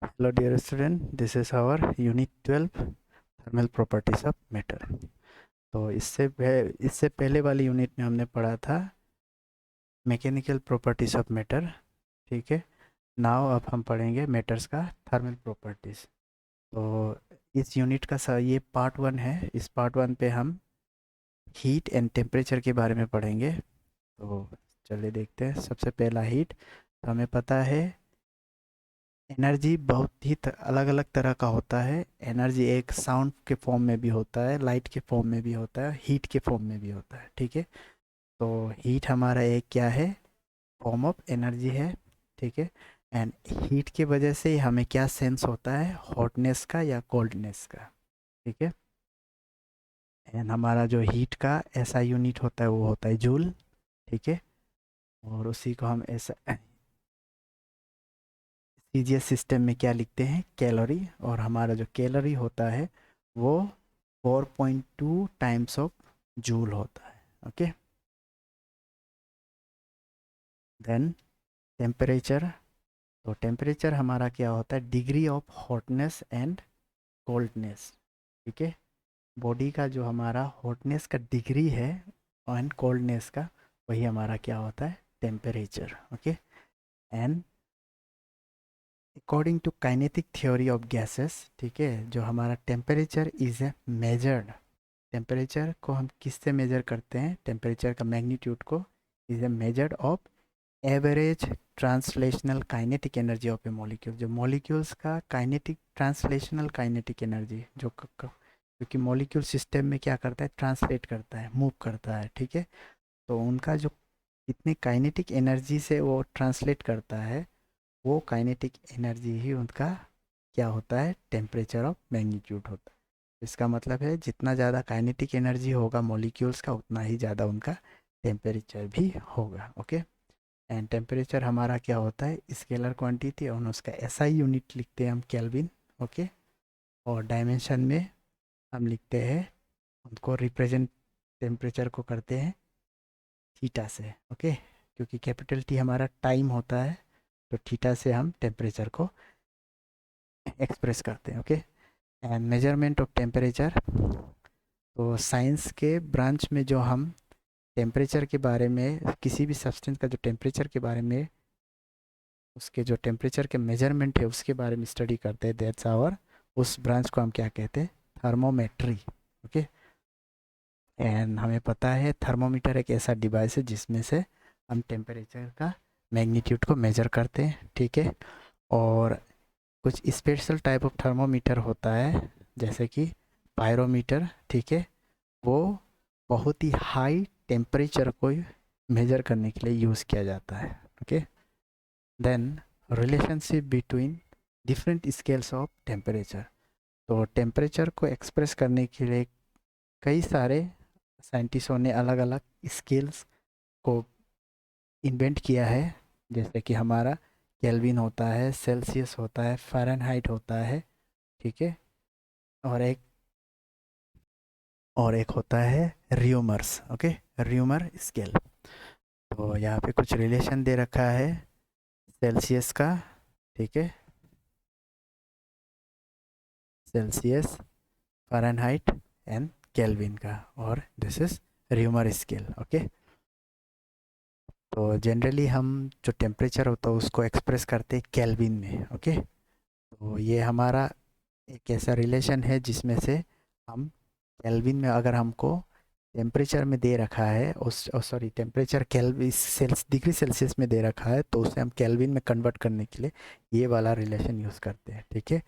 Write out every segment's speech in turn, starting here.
Hello dear student, this is our unit 12 thermal properties of matter. तो इससे पहले वाली यूनिट में हमने पढ़ा था मैकेनिकल प्रॉपर्टीज ऑफ मैटर। ठीक है, नाउ अब हम पढ़ेंगे मैटर्स का थर्मल प्रॉपर्टीज। तो इस यूनिट का ये पार्ट वन है। इस पार्ट वन पे हम हीट एंड टेम्परेचर के बारे में पढ़ेंगे। तो चलिए देखते हैं। सबसे पहला हीट। तो हमें पता है एनर्जी बहुत ही अलग अलग तरह का होता है। एनर्जी एक साउंड के फॉर्म में भी होता है, लाइट के फॉर्म में भी होता है, हीट के फॉर्म में भी होता है। ठीक है, तो हीट हमारा एक क्या है, फॉर्म ऑफ एनर्जी है। ठीक है, एंड हीट की वजह से हमें क्या सेंस होता है, हॉटनेस का या कोल्डनेस का। ठीक है, एंड हमारा जो हीट का ऐसा यूनिट होता है वो होता है जूल। ठीक है, और उसी को हम ऐसा सीजीएस सिस्टम में क्या लिखते हैं, कैलोरी। और हमारा जो कैलोरी होता है वो 4.2 टाइम्स ऑफ जूल होता है। Okay, then temperature. तो टेम्परेचर हमारा क्या होता है, degree of hotness and coldness. ठीक है, बॉडी का जो हमारा हॉटनेस का डिग्री है एंड कोल्डनेस का, वही हमारा क्या होता है, temperature. Okay, and according to kinetic theory of gases, ठीक है, जो हमारा temperature is a measured. Temperature को हम किससे मेजर करते हैं, टेम्परेचर का मैग्नीट्यूड को is a measured of average translational kinetic energy of A molecule. जो मॉलिक्यूल्स का काइनेटिक ट्रांसलेशनल काइनेटिक एनर्जी जो क्योंकि मॉलिक्यूल सिस्टम में क्या करता है, ट्रांसलेट करता है, मूव करता है। ठीक है, तो उनका जो इतने काइनेटिक एनर्जी से वो ट्रांसलेट करता है, वो काइनेटिक एनर्जी ही उनका क्या होता है, टेम्परेचर ऑफ मैग्नीट्यूड होता है। इसका मतलब है जितना ज़्यादा काइनेटिक एनर्जी होगा मॉलिक्यूल्स का, उतना ही ज़्यादा उनका टेम्परेचर भी होगा। ओके, एंड टेम्परेचर हमारा क्या होता है, स्केलर क्वांटिटी, और उसका एसआई यूनिट लिखते हैं हम, केल्विन। ओके, और डायमेंशन में हम लिखते हैं उनको, रिप्रेजेंट टेम्परेचर को करते हैं थीटा से। ओके, क्योंकि कैपिटल टी हमारा टाइम होता है, तो थीटा से हम टेम्परेचर को एक्सप्रेस करते हैं। Okay, and measurement of temperature. तो साइंस के ब्रांच में जो हम टेम्परेचर के बारे में, किसी भी सब्सटेंस का जो टेम्परेचर के बारे में, उसके जो टेम्परेचर के मेजरमेंट है उसके बारे में स्टडी करते हैं, दैट्स आवर, उस ब्रांच को हम क्या कहते हैं, थर्मोमेट्री। ओके, एंड हमें पता है थर्मोमीटर एक ऐसा डिवाइस है जिसमें से हम टेम्परेचर का मैग्नीट्यूड को मेजर करते हैं। ठीक है, और कुछ स्पेशल टाइप ऑफ थर्मोमीटर होता है, जैसे कि पायरोमीटर। ठीक है, वो बहुत ही हाई टेम्परेचर को मेजर करने के लिए यूज़ किया जाता है। Okay, then relationship between different scales of temperature. तो टेम्परेचर को एक्सप्रेस करने के लिए कई सारे साइंटिस्टों ने अलग अलग स्केल्स को इन्वेंट किया है। जैसे कि हमारा केल्विन होता है, सेल्सियस होता है, फ़ारेनहाइट होता है। ठीक है, और एक होता है र्यूमर्स। Okay, rumour scale. तो यहाँ पे कुछ रिलेशन दे रखा है सेल्सियस का। ठीक है, सेल्सियस, फ़ारेनहाइट एंड केल्विन का, और this is rumour scale. Okay, तो जनरली हम जो टेम्परेचर होता है उसको एक्सप्रेस करते हैं केल्विन में। ओके, तो ये हमारा एक ऐसा रिलेशन है जिसमें से हम केल्विन में, अगर हमको टेम्परेचर में दे रखा है, उस sorry temperature kelvin cells degree Celsius में दे रखा है, तो उसे हम केल्विन में कन्वर्ट करने के लिए ये वाला रिलेशन यूज़ करते हैं। ठीक है,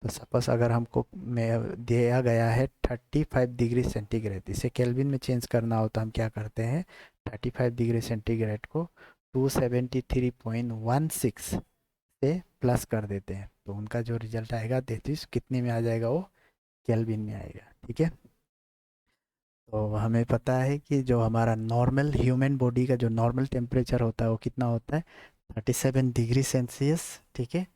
तो सपोज अगर हमको में दिया गया है 35 डिग्री सेंटीग्रेड, इसे केल्विन में चेंज करना हो तो हम क्या करते हैं, 35 डिग्री सेंटीग्रेड को 273.16 से प्लस कर देते हैं, तो उनका जो रिजल्ट आएगा 33 कितने में आ जाएगा, वो केल्विन में आएगा। ठीक है, तो हमें पता है कि जो हमारा नॉर्मल ह्यूमन बॉडी का जो नॉर्मल टेम्परेचर होता है वो कितना होता है, 37 डिग्री सेल्सियस। ठीक है,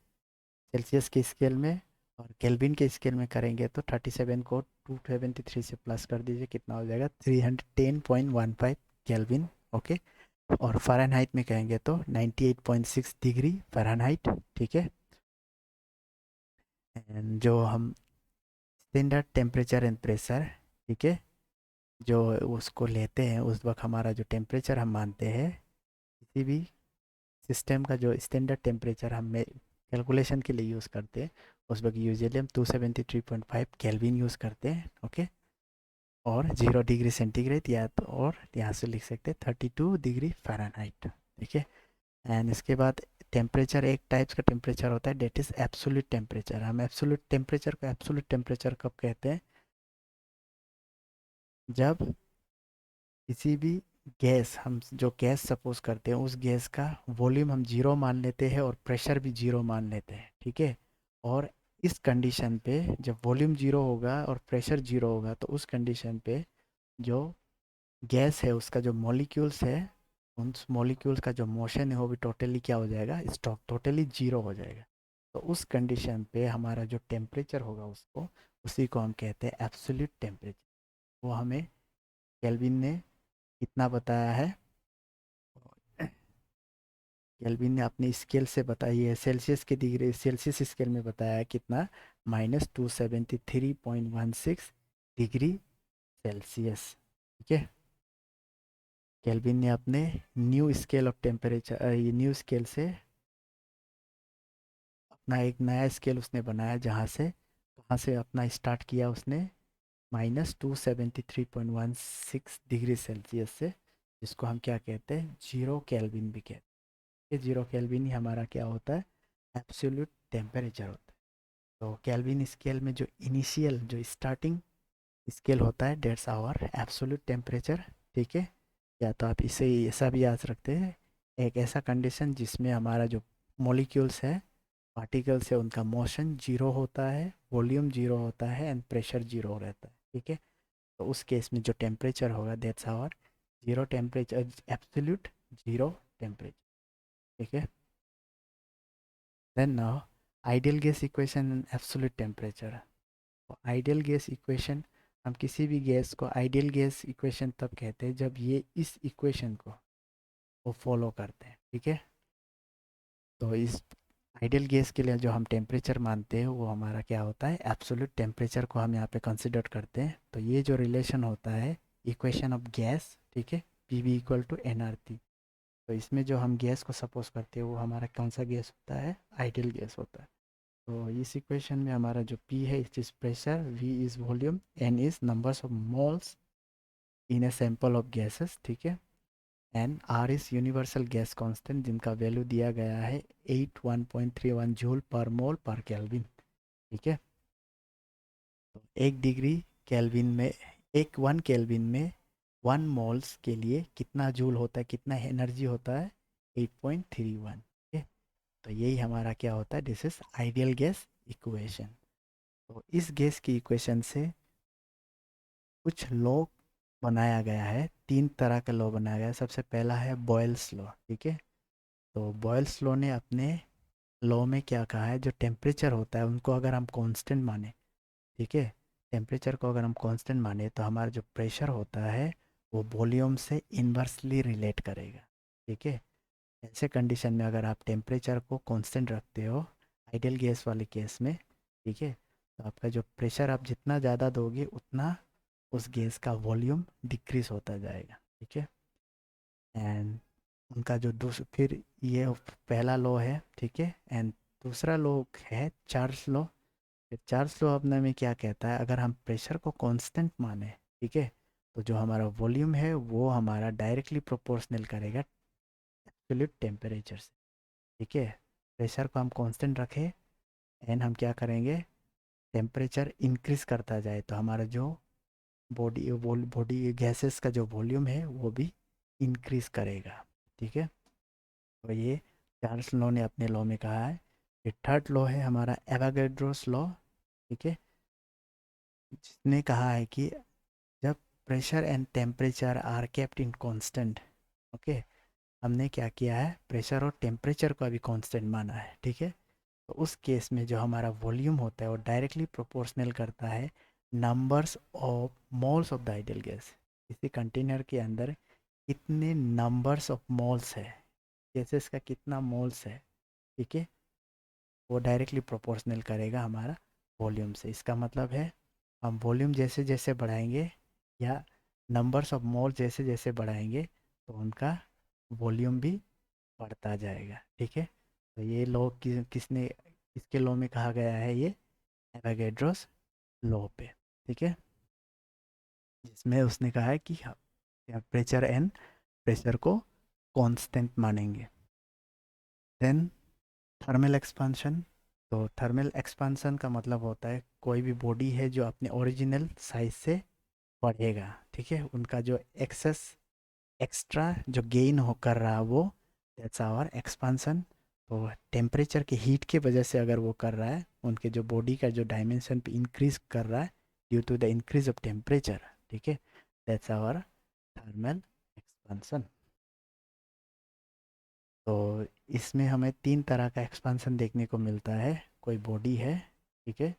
सेल्सियस के स्केल में, और केल्विन के स्केल में करेंगे तो 37 को 273 से प्लस कर दीजिए, कितना हो जाएगा, 310.15 केल्विन। ओके, और फ़ारेनहाइट में कहेंगे तो 98.6 डिग्री फ़ारेनहाइट। ठीक है, एंड जो हम स्टैंडर्ड टेम्परेचर एंड प्रेशर, ठीक है, जो उसको लेते हैं उस वक्त हमारा जो टेम्परेचर हम मानते हैं किसी भी सिस्टम का, जो स्टैंडर्ड टेम्परेचर हम कैलकुलेशन के लिए यूज़ करते हैं उस वक्त यूजुअली हम 273.5 केल्विन यूज़ करते हैं। ओके, और 0 डिग्री सेंटीग्रेड या तो और यहाँ से लिख सकते हैं 32 डिग्री फ़ारेनहाइट। ठीक है, एंड इसके बाद टेम्परेचर, एक टाइप्स का टेम्परेचर होता है डेट इज़ एब्सोल्यूट टेम्परेचर। हम एब्सोल्यूट टेम्परेचर कब कहते हैं, जब किसी भी गैस, हम जो गैस सपोज करते हैं उस गैस का वॉल्यूम हम जीरो मान लेते हैं और प्रेशर भी जीरो मान लेते हैं। ठीक है, और इस कंडीशन पे जब वॉल्यूम जीरो होगा और प्रेशर जीरो होगा तो उस कंडीशन पे जो गैस है उसका जो मॉलिक्यूल्स है, उन मॉलिक्यूल्स का जो मोशन है वो भी टोटली क्या हो जाएगा, स्टॉप, टोटली जीरो हो जाएगा। तो उस कंडीशन पे हमारा जो टेम्परेचर होगा उसको, उसी को हम कहते हैं एब्सोल्यूट टेम्परेचर। वो हमें केल्विन ने कितना बताया है, केल्विन ने अपने स्केल से बताई है, सेल्सियस की डिग्री, सेल्सियस स्केल में बताया है कितना, -273.16 डिग्री सेल्सियस। ठीक है, केल्विन ने अपने न्यू स्केल ऑफ टेम्परेचर, ये न्यू स्केल से अपना एक नया स्केल उसने बनाया, जहाँ से, कहाँ से अपना स्टार्ट किया उसने, -273.16 डिग्री सेल्सियस से, जिसको हम क्या कहते हैं, 0 केल्विन भी कहते हैं। 0 केल्विन ही हमारा क्या होता है, एब्सोल्यूट टेम्परेचर होता है। तो केल्विन स्केल में जो इनिशियल, जो स्टार्टिंग स्केल होता है, डेट्स आवर एब्सोल्यूट टेम्परेचर। ठीक है, या तो आप इसे ऐसा भी याद रखते हैं, एक ऐसा कंडीशन जिसमें हमारा जो मॉलिक्यूल्स है, पार्टिकल्स है, उनका मोशन जीरो होता है, वॉल्यूम जीरो होता है एंड प्रेशर जीरो रहता है। ठीक है, तो उस केस में जो टेम्परेचर होगा that's our zero temperature, absolute zero temperature. ठीक है, then now ideal gas equation and absolute temperature. Ideal gas equation, हम किसी भी गैस को आइडियल गैस इक्वेशन तब कहते हैं जब ये इस इक्वेशन को वो फॉलो करते हैं। ठीक है, तो इस आइडियल गैस के लिए जो हम टेम्परेचर मानते हैं वो हमारा क्या होता है, एब्सोल्यूट टेम्परेचर को हम यहाँ पे कंसिडर करते हैं। तो ये जो रिलेशन होता है, इक्वेशन ऑफ गैस, ठीक है, P V equal to N R T. तो इसमें जो हम गैस को सपोज करते हैं वो हमारा कौन सा गैस होता है, आइडियल गैस होता है। तो इस इक्वेशन में हमारा जो P है it is pressure, V is volume, N is numbers of moles in a sample of gases. ठीक है, and R is universal gas constant जिनका वैल्यू दिया गया है 81.31 जूल पर मोल पर केल्विन। ठीक है, तो 1 डिग्री केल्विन में, 1 केल्विन में 1 मोल्स के लिए कितना जूल होता है, कितना एनर्जी होता है, 8.31। ठीक है, तो यही हमारा क्या होता है, this is ideal gas equation. तो इस गैस की इक्वेशन से कुछ लॉ बनाया गया है, 3 तरह का लॉ बनाया गया है। सबसे पहला है बॉयल्स लॉ। ठीक है, तो बॉयल्स लॉ ने अपने लॉ में क्या कहा है, जो टेम्परेचर होता है उनको अगर हम कांस्टेंट माने, ठीक है, टेम्परेचर को अगर हम कांस्टेंट माने तो हमारा जो प्रेशर होता है वो वॉल्यूम से इन्वर्सली रिलेट करेगा। ठीक है, ऐसे कंडीशन में अगर आप टेम्परेचर को कांस्टेंट रखते हो आइडियल गैस वाले केस में, ठीक है, तो आपका जो प्रेशर आप जितना ज़्यादा दोगे उतना उस गैस का वॉल्यूम डिक्रीज होता जाएगा। ठीक है, एंड उनका जो फिर ये पहला लॉ है। ठीक है, एंड दूसरा लॉ है चार्ल्स लॉ। फिर चार्ल्स लॉ अपने में क्या कहता है, अगर हम प्रेशर को कांस्टेंट माने, ठीक है, तो जो हमारा वॉल्यूम है वो हमारा डायरेक्टली प्रोपोर्शनल करेगा एब्सोल्यूट टेम्परेचर से। ठीक है, प्रेशर को हम कांस्टेंट रखें एंड हम क्या करेंगे, टेम्परेचर इंक्रीज करता जाए तो हमारा जो बॉडी गैसेस का जो वॉल्यूम है वो भी इंक्रीज करेगा। ठीक है, तो ये चार्ल्स लॉ ने अपने लॉ में कहा है। फिर थर्ड लॉ है हमारा एवागेड्रोस लॉ। ठीक है, जिसने कहा है कि जब pressure and temperature are kept in constant, okay, हमने क्या किया है, प्रेशर और टेम्परेचर को अभी कांस्टेंट माना है। ठीक है, तो उस केस में जो हमारा वॉल्यूम होता है वो डायरेक्टली प्रोपोर्शनल करता है numbers of moles of the ideal gas. किसी कंटेनर के अंदर कितने नंबर्स ऑफ मोल्स है, गैसेस का कितना मोल्स है, ठीक है, वो डायरेक्टली प्रोपोर्शनल करेगा हमारा वॉल्यूम से। इसका मतलब है हम वॉल्यूम जैसे जैसे बढ़ाएंगे या नंबर्स ऑफ मोल जैसे जैसे बढ़ाएंगे तो उनका वॉल्यूम भी बढ़ता जाएगा। ठीक है, तो ये लॉ किसने, इसके लॉ में कहा गया है, ये एवोगैड्रोस लॉ पे। ठीक है, जिसमें उसने कहा है कि टेम्परेचर एंड प्रेशर को कांस्टेंट मानेंगे। Then thermal expansion. तो थर्मल एक्सपांशन का मतलब होता है कोई भी बॉडी है जो अपने ओरिजिनल साइज से बढ़ेगा। ठीक है, उनका जो एक्स्ट्रा जो गेन हो कर रहा है वो, दैट्स आवर एक्सपांशन। तो टेम्परेचर के हीट के वजह से अगर वो कर रहा है, उनके जो बॉडी का जो डायमेंशन पे इंक्रीज कर रहा है due to the increase of temperature. ठीक है, दैट्स आवर थर्मल एक्सपांशन। तो इसमें हमें तीन तरह का एक्सपांशन देखने को मिलता है। कोई बॉडी है, ठीक है,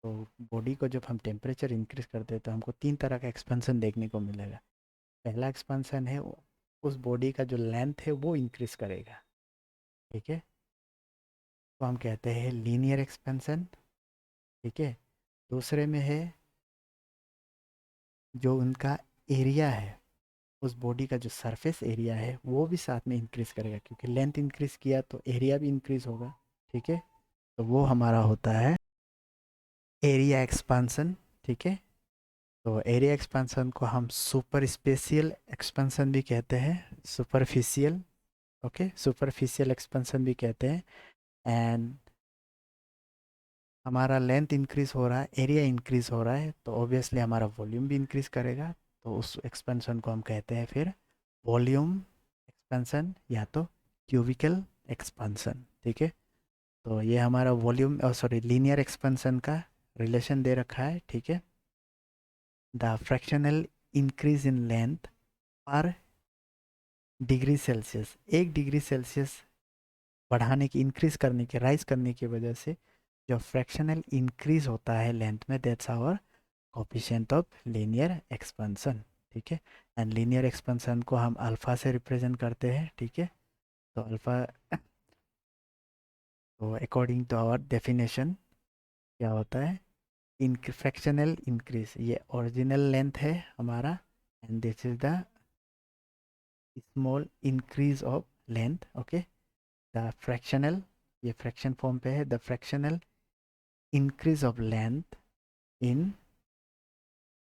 तो बॉडी को जब हम टेम्परेचर इंक्रीज करते हैं तो हमको तीन तरह का एक्सपेंशन देखने को मिलेगा। पहला एक्सपेंशन है उस बॉडी का जो लेंथ है वो इंक्रीज करेगा। ठीक है, तो हम कहते हैं लीनियर एक्सपेंशन। ठीक है, दूसरे में है जो उनका एरिया है, उस बॉडी का जो सरफेस एरिया है वो भी साथ में इंक्रीज करेगा, क्योंकि लेंथ इंक्रीज किया तो एरिया भी इंक्रीज होगा। ठीक है, तो वो हमारा होता है एरिया एक्सपांसन। ठीक है, तो एरिया एक्सपेंशन को हम सुपर स्पेशियल एक्सपेंशन भी कहते हैं, सुपरफिशियल। ओके, सुपरफिशियल एक्सपेंशन भी कहते हैं। एंड हमारा लेंथ इंक्रीज हो रहा है, एरिया इंक्रीज हो रहा है, तो ऑब्वियसली हमारा वॉल्यूम भी इंक्रीज करेगा। तो उस एक्सपेंशन को हम कहते हैं फिर वॉल्यूम एक्सपेंशन या तो क्यूबिकल एक्सपेंशन। ठीक है, तो ये हमारा वॉल्यूम सॉरी लीनियर एक्सपेंशन का रिलेशन दे रखा है। ठीक है, the fractional increase in length पर डिग्री सेल्सियस, 1 डिग्री सेल्सियस बढ़ाने की, इंक्रीज करने के, राइज करने की वजह से जो फ्रैक्शनल इंक्रीज होता है लेंथ में, that's our coefficient of linear expansion. ठीक है, एंड लीनियर एक्सपेंशन को हम अल्फा से रिप्रेजेंट करते हैं। ठीक है, तो अल्फा, तो अकॉर्डिंग टू आवर डेफिनेशन क्या होता है, इन फ्रैक्शनल इंक्रीज, ये ओरिजिनल लेंथ है हमारा, and this is the small increase of length. Okay, the fractional, ये फ्रैक्शन फॉर्म पे है, the fractional increase of length in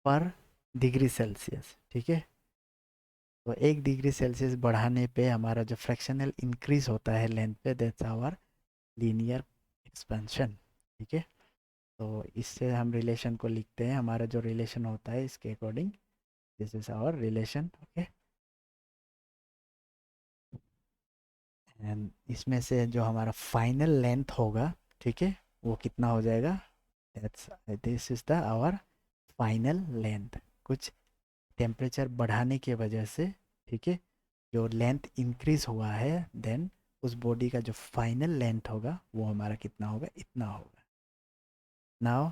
पर डिग्री सेल्सियस। ठीक है, तो 1 डिग्री सेल्सियस बढ़ाने पे हमारा जो फ्रैक्शनल इंक्रीज होता है लेंथ पे, दैट्स आवर लीनियर एक्सपेंशन। ठीक है, तो इससे हम रिलेशन को लिखते हैं, हमारा जो रिलेशन होता है इसके according, this is our relation. Okay, and इसमें से जो हमारा फाइनल लेंथ होगा, ठीक है, वो कितना हो जाएगा, that's this is the our final length. कुछ टेम्परेचर बढ़ाने की वजह से, ठीक है, जो लेंथ इंक्रीज हुआ है, देन उस बॉडी का जो फाइनल लेंथ होगा वो हमारा कितना होगा, इतना होगा। Now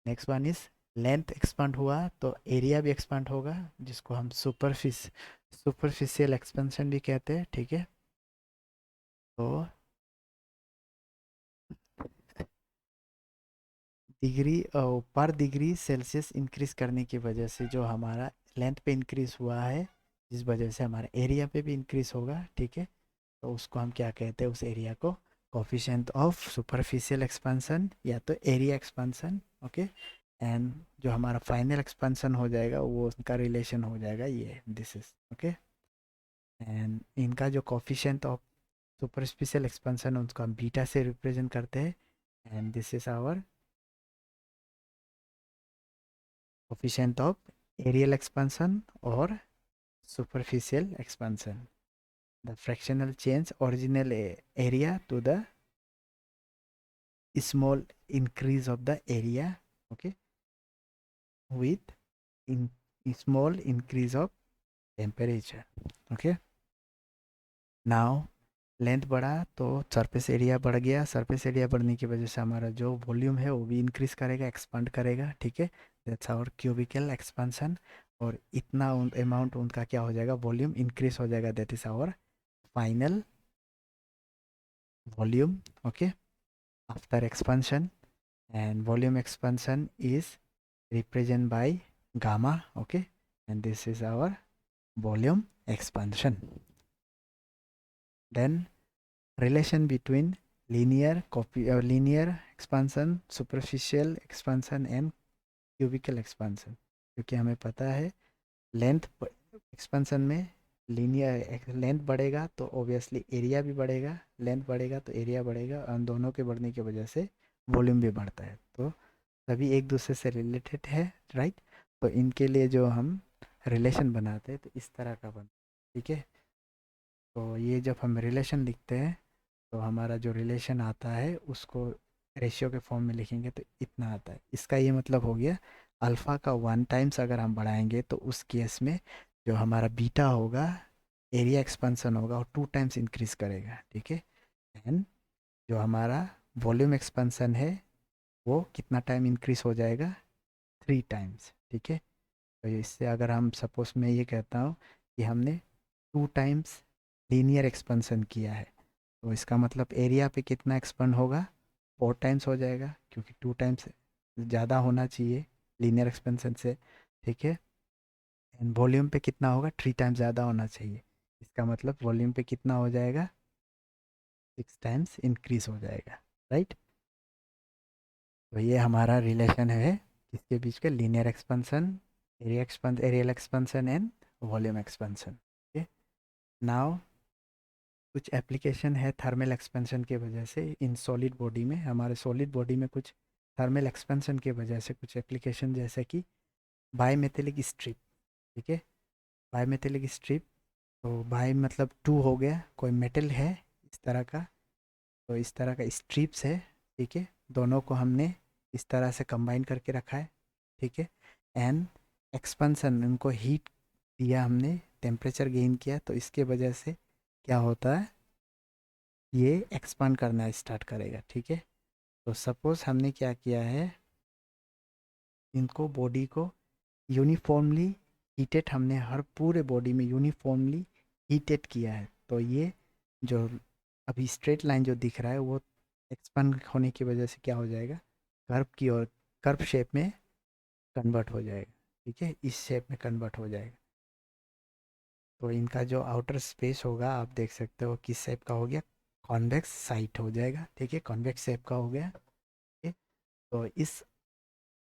next one is length expand हुआ तो एरिया भी एक्सपांड होगा, जिसको हम सुपरफिशियल एक्सपेंशन भी कहते हैं। ठीक है, तो डिग्री पर डिग्री सेल्सियस इंक्रीज करने की वजह से जो हमारा लेंथ पे इंक्रीज हुआ है, जिस वजह से हमारा एरिया पे भी इंक्रीज होगा। ठीक है, तो उसको हम क्या कहते हैं, उस एरिया को कोफिशिएंट ऑफ सुपरफिशियल एक्सपेंशन या तो एरिया एक्सपेंशन। ओके, एंड जो हमारा फाइनल एक्सपेंशन हो जाएगा वो उसका रिलेशन हो जाएगा ये, दिस इज ओके। एंड इनका जो कोफिशिएंट ऑफ सुपरफिशियल एक्सपेंशन है उसको हम बीटा से रिप्रेजेंट करते हैं, and this is our coefficient of areal expansion और superficial expansion, the fractional change original area to the small increase of the area, okay, with in small increase of temperature। okay, now length बढ़ा तो surface area बढ़ गया, surface area बढ़ने की वजह से हमारा जो वॉल्यूम है वो भी इंक्रीज करेगा, एक्सपांड करेगा। ठीक है, दैट्स आवर क्यूबिकल एक्सपांशन, और इतना अमाउंट उनका क्या हो जाएगा, वॉल्यूम इंक्रीज हो जाएगा, that is our final volume. Okay, after expansion, and volume expansion is represented by gamma, okay, and this is our volume expansion. Then relation between linear expansion, superficial expansion and cubical expansion, क्योंकि हमें पता है length expansion में linear length बढ़ेगा तो obviously area भी बढ़ेगा, length बढ़ेगा तो एरिया बढ़ेगा, और दोनों के बढ़ने की वजह से वॉल्यूम भी बढ़ता है, तो सभी एक दूसरे से रिलेटेड है, राइट। तो इनके लिए जो हम रिलेशन बनाते हैं तो इस तरह का बनता है, ठीक है। तो ये जब हम रिलेशन लिखते हैं तो हमारा जो रिलेशन आता है उसको रेशियो के फॉर्म में लिखेंगे तो इतना आता है। इसका ये मतलब हो गया अल्फ़ा का 1 टाइम्स अगर हम बढ़ाएंगे तो उस केस में जो हमारा बीटा होगा एरिया एक्सपेंशन होगा और 2 टाइम्स इंक्रीज करेगा, ठीक है। एंड जो हमारा वॉल्यूम एक्सपेंशन है वो कितना टाइम इंक्रीज हो जाएगा, 3 टाइम्स, ठीक है। तो इससे अगर हम सपोज मैं ये कहता हूँ कि हमने 2 टाइम्स लीनियर एक्सपेंशन किया है तो इसका मतलब एरिया पे कितना एक्सपेंड होगा, 4 टाइम्स हो जाएगा, क्योंकि 2 टाइम्स ज़्यादा होना चाहिए लीनियर एक्सपेंशन से, ठीक है। एंड वॉल्यूम पे कितना होगा, 3 टाइम्स ज़्यादा होना चाहिए, इसका मतलब वॉल्यूम पे कितना हो जाएगा, 6 टाइम्स इंक्रीज हो जाएगा, राइट। तो ये हमारा रिलेशन है किसके बीच के, linear expansion, areal expansion and volume expansion, okay. Now कुछ एप्लीकेशन है थर्मल एक्सपेंशन के वजह से इन सॉलिड बॉडी में, हमारे सॉलिड बॉडी में कुछ थर्मल एक्सपेंशन के वजह से कुछ एप्लीकेशन जैसे कि बाईमेटेलिक स्ट्रिप, ठीक है। बाईमेटेलिक स्ट्रिप, तो बाई मतलब 2 हो गया, कोई मेटल है इस तरह का, तो इस तरह का स्ट्रिप्स है, ठीक है। दोनों को हमने इस तरह से कंबाइन करके रखा है, ठीक है। एंड एक्सपेंशन, उनको हीट दिया हमने, टेम्परेचर गेन किया, तो इसके वजह से क्या होता है, ये एक्सपांड करना स्टार्ट करेगा, ठीक है। तो सपोज हमने क्या किया है, इनको बॉडी को यूनिफॉर्मली हीटेड, हमने हर पूरे बॉडी में यूनिफॉर्मली हीटेड किया है, तो ये जो अभी स्ट्रेट लाइन जो दिख रहा है वो एक्सपांड होने की वजह से क्या हो जाएगा, कर्व की ओर, कर्व शेप में कन्वर्ट हो जाएगा, ठीक है, इस शेप में कन्वर्ट हो जाएगा। तो इनका जो आउटर स्पेस होगा आप देख सकते हो किस शेप का हो गया, कॉन्वेक्स साइट हो जाएगा, ठीक है, कॉन्वेक्स शेप का हो गया, ठीक है। तो इस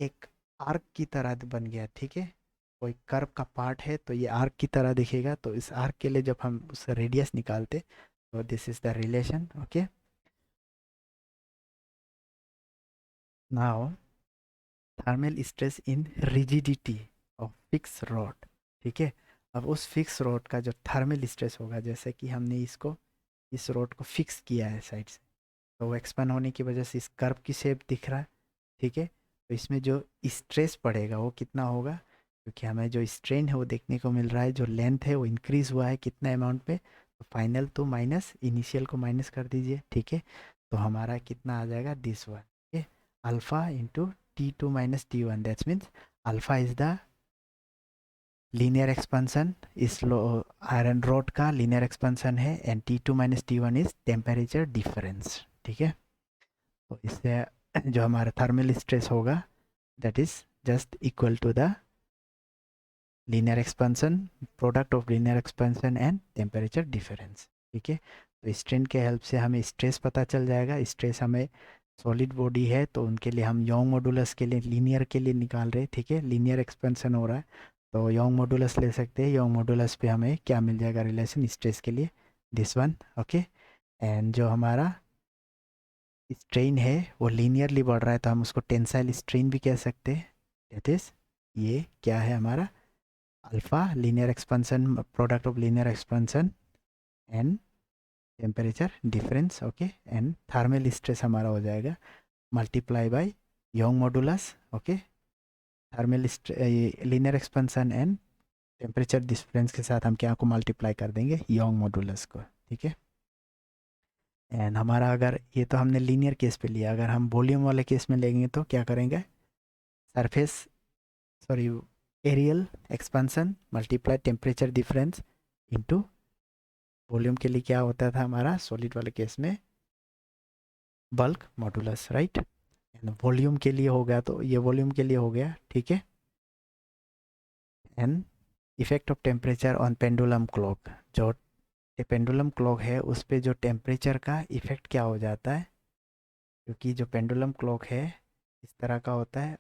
एक आर्क की तरह बन गया, ठीक है। कोई कर्व का पार्ट है तो ये आर्क की तरह दिखेगा, तो इस आर्क के लिए जब हम उस रेडियस निकालते तो this is the relation, okay. Now thermal stress in rigidity of fix rod, ठीक है। अब उस फिक्स रॉड का जो थर्मल स्ट्रेस होगा, जैसे कि हमने इसको इस रॉड को फिक्स किया है साइड से, तो वो एक्सपांड होने की वजह से इस कर्व की शेप दिख रहा है, ठीक है। तो इसमें जो स्ट्रेस पड़ेगा वो कितना होगा, क्योंकि हमें जो स्ट्रेन है वो देखने को मिल रहा है, जो लेंथ है वो इंक्रीज हुआ है कितना अमाउंट पे, तो फाइनल तो माइनस इनिशियल को माइनस कर दीजिए, ठीक है। तो हमारा कितना आ जाएगा, दिस वन, ठीक है, alpha into T2 minus T1, that's means alpha is the linear expansion, इस आयरन रॉड का लीनियर एक्सपेंशन है, and T2 minus T1 is temperature difference, ठीक है। तो इससे जो हमारा थर्मल स्ट्रेस होगा that is just equal to the linear expansion, product of linear expansion and temperature difference, ठीक है। तो स्ट्रेन के हेल्प से हमें स्ट्रेस पता चल जाएगा, स्ट्रेस हमें सॉलिड बॉडी है तो उनके लिए हम योंग मॉडुलस के लिए लीनियर के लिए निकाल रहे हैं, ठीक है, लीनियर एक्सपेंशन हो रहा है तो योंग मॉडुलस ले सकते हैं, योंग मॉडुलस पे हमें क्या मिल जाएगा रिलेशन स्ट्रेस के लिए, दिस वन, ओके। एंड जो हमारा स्ट्रेन है वो लीनियरली बढ़ रहा है तो हम उसको टेंसाइल स्ट्रेन भी कह सकते हैं, दैट इज ये क्या है हमारा alpha linear expansion, product of linear expansion and temperature difference, okay. And thermal stress हमारा हो जाएगा multiply by Yong modulus, okay. Thermal linear expansion and temperature difference के साथ हम क्या को मल्टीप्लाई कर देंगे, योंग मॉडुलस को, ठीक है। एंड हमारा अगर ये तो हमने लीनियर केस पे लिया, अगर हम वॉल्यूम वाले केस में लेंगे तो क्या करेंगे, surface sorry areal expansion multiply temperature difference into volume के लिए क्या होता था हमारा सॉलिड वाले केस में बल्क मॉडुलस, राइट। वॉल्यूम के लिए हो गया, तो ये वॉल्यूम के लिए हो गया, ठीक है। And effect of temperature on pendulum clock, जो पेंडुलम क्लॉक है उस पे जो टेम्परेचर का इफेक्ट क्या हो जाता है, क्योंकि जो पेंडुलम क्लॉक है इस तरह का होता है,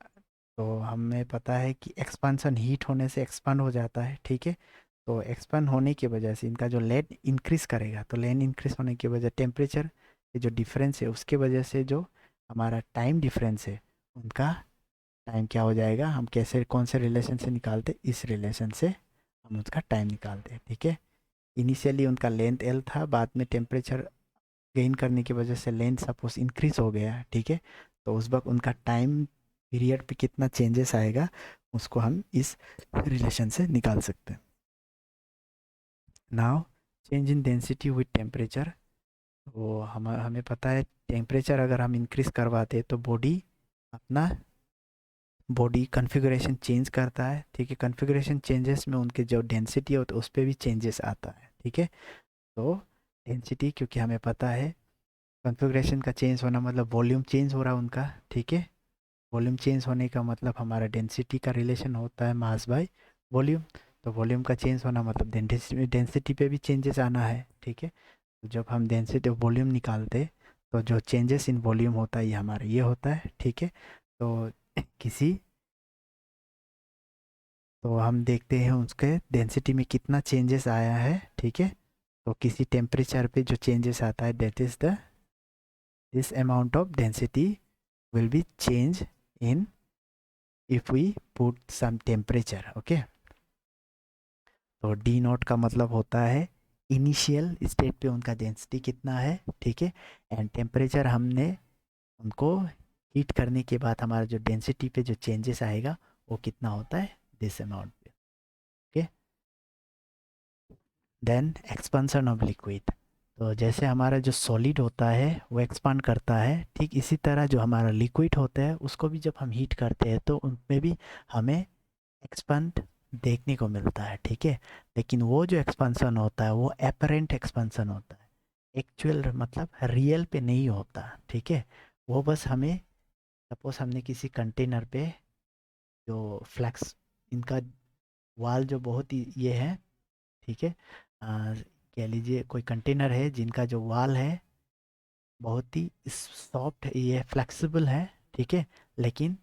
तो हमें पता है कि एक्सपांसन हीट होने से एक्सपांड हो जाता है, ठीक है। तो एक्सपांड होने की वजह से इनका जो लेन इंक्रीज करेगा, तो लेन इंक्रीज होने की वजह टेम्परेचर के जो डिफरेंस है उसके वजह से जो हमारा टाइम डिफरेंस है उनका टाइम क्या हो जाएगा, हम कैसे कौन से रिलेशन से निकालते, इस रिलेशन से हम उसका टाइम निकालते हैं, ठीक है। इनिशियली उनका लेंथ एल था, बाद में टेम्परेचर गेन करने की वजह से लेंथ सपोज इंक्रीज हो गया, ठीक है। तो उस वक्त उनका टाइम पीरियड पे कितना चेंजेस आएगा उसको हम इस रिलेशन से निकाल सकते हैं। Now change in density with temperature, तो हमें पता है टेम्परेचर अगर हम इंक्रीज करवाते तो बॉडी अपना बॉडी कॉन्फ़िगरेशन चेंज करता है, ठीक है। कॉन्फ़िगरेशन चेंजेस में उनके जो डेंसिटी होता है उस पर भी चेंजेस आता है, ठीक है। तो डेंसिटी, क्योंकि हमें पता है कॉन्फ़िगरेशन का चेंज होना मतलब वॉल्यूम चेंज हो रहा है उनका, ठीक है। वॉल्यूम चेंज होने का मतलब हमारा डेंसिटी का रिलेशन होता है मास बाय वॉल्यूम, तो वॉल्यूम का चेंज होना मतलब डेंसिटी पे भी चेंजेस आना है, ठीक है। तो जब हम डेंसिटी वॉल्यूम निकालते तो जो चेंजेस इन वॉल्यूम होता है ये हमारा ये होता है, ठीक है। तो किसी तो हम देखते हैं उसके डेंसिटी में कितना चेंजेस आया है, ठीक है। तो किसी टेम्परेचर पे जो चेंजेस आता है that is the this amount of density will be change in if we put some temperature, okay। तो डी नॉट का मतलब होता है इनिशियल स्टेट पे उनका डेंसिटी कितना है, ठीक है। एंड टेम्परेचर हमने उनको हीट करने के बाद हमारा जो डेंसिटी पे जो चेंजेस आएगा वो कितना होता है, दिस अमाउंट पे, okay. Then expansion of liquid, तो जैसे हमारा जो सॉलिड होता है वो एक्सपांड करता है, ठीक इसी तरह जो हमारा लिक्विड होता है उसको भी जब हम हीट करते हैं तो उनमें भी हमें एक्सपांड देखने को मिलता है, ठीक है। लेकिन वो जो एक्सपांसन होता है वो एपरेंट एक्सपांसन होता है, एक्चुअल मतलब रियल पे नहीं होता, ठीक है। वो बस हमें सपोज हमने किसी कंटेनर पे जो फ्लैक्स इनका वाल जो बहुत ही ये है, ठीक है। कह लीजिए कोई कंटेनर है जिनका जो वाल है बहुत ही सॉफ्ट, ये फ्लेक्सिबल है, ठीक है। लेकिन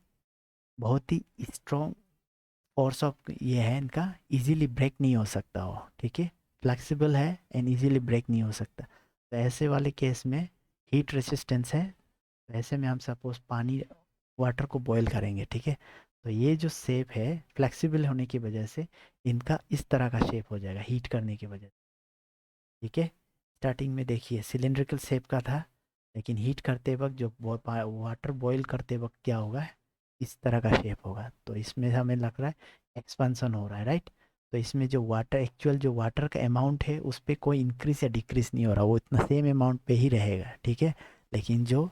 बहुत ही स्ट्रॉन्ग फोर्स ऑफ ये है इनका, इजीली ब्रेक नहीं हो सकता हो, ठीक है। फ्लेक्सिबल है एंड इजीली ब्रेक नहीं हो सकता, तो ऐसे वाले केस में हीट रेसिस्टेंस है, तो ऐसे में हम सपोज पानी वाटर को बॉईल करेंगे, ठीक है। तो ये जो शेप है फ्लेक्सिबल होने की वजह से इनका इस तरह का शेप हो जाएगा हीट करने की वजह से, ठीक है। स्टार्टिंग में देखिए सिलेंड्रिकल शेप का था, लेकिन हीट करते वक्त जो वाटर बॉईल करते वक्त क्या होगा, इस तरह का शेप होगा, तो इसमें हमें लग रहा है एक्सपांसन हो रहा है, राइट। तो इसमें जो वाटर एक्चुअल जो वाटर का अमाउंट है उस पर कोई इंक्रीज या डिक्रीज नहीं हो रहा, वो इतना सेम अमाउंट पे ही रहेगा, ठीक है। लेकिन जो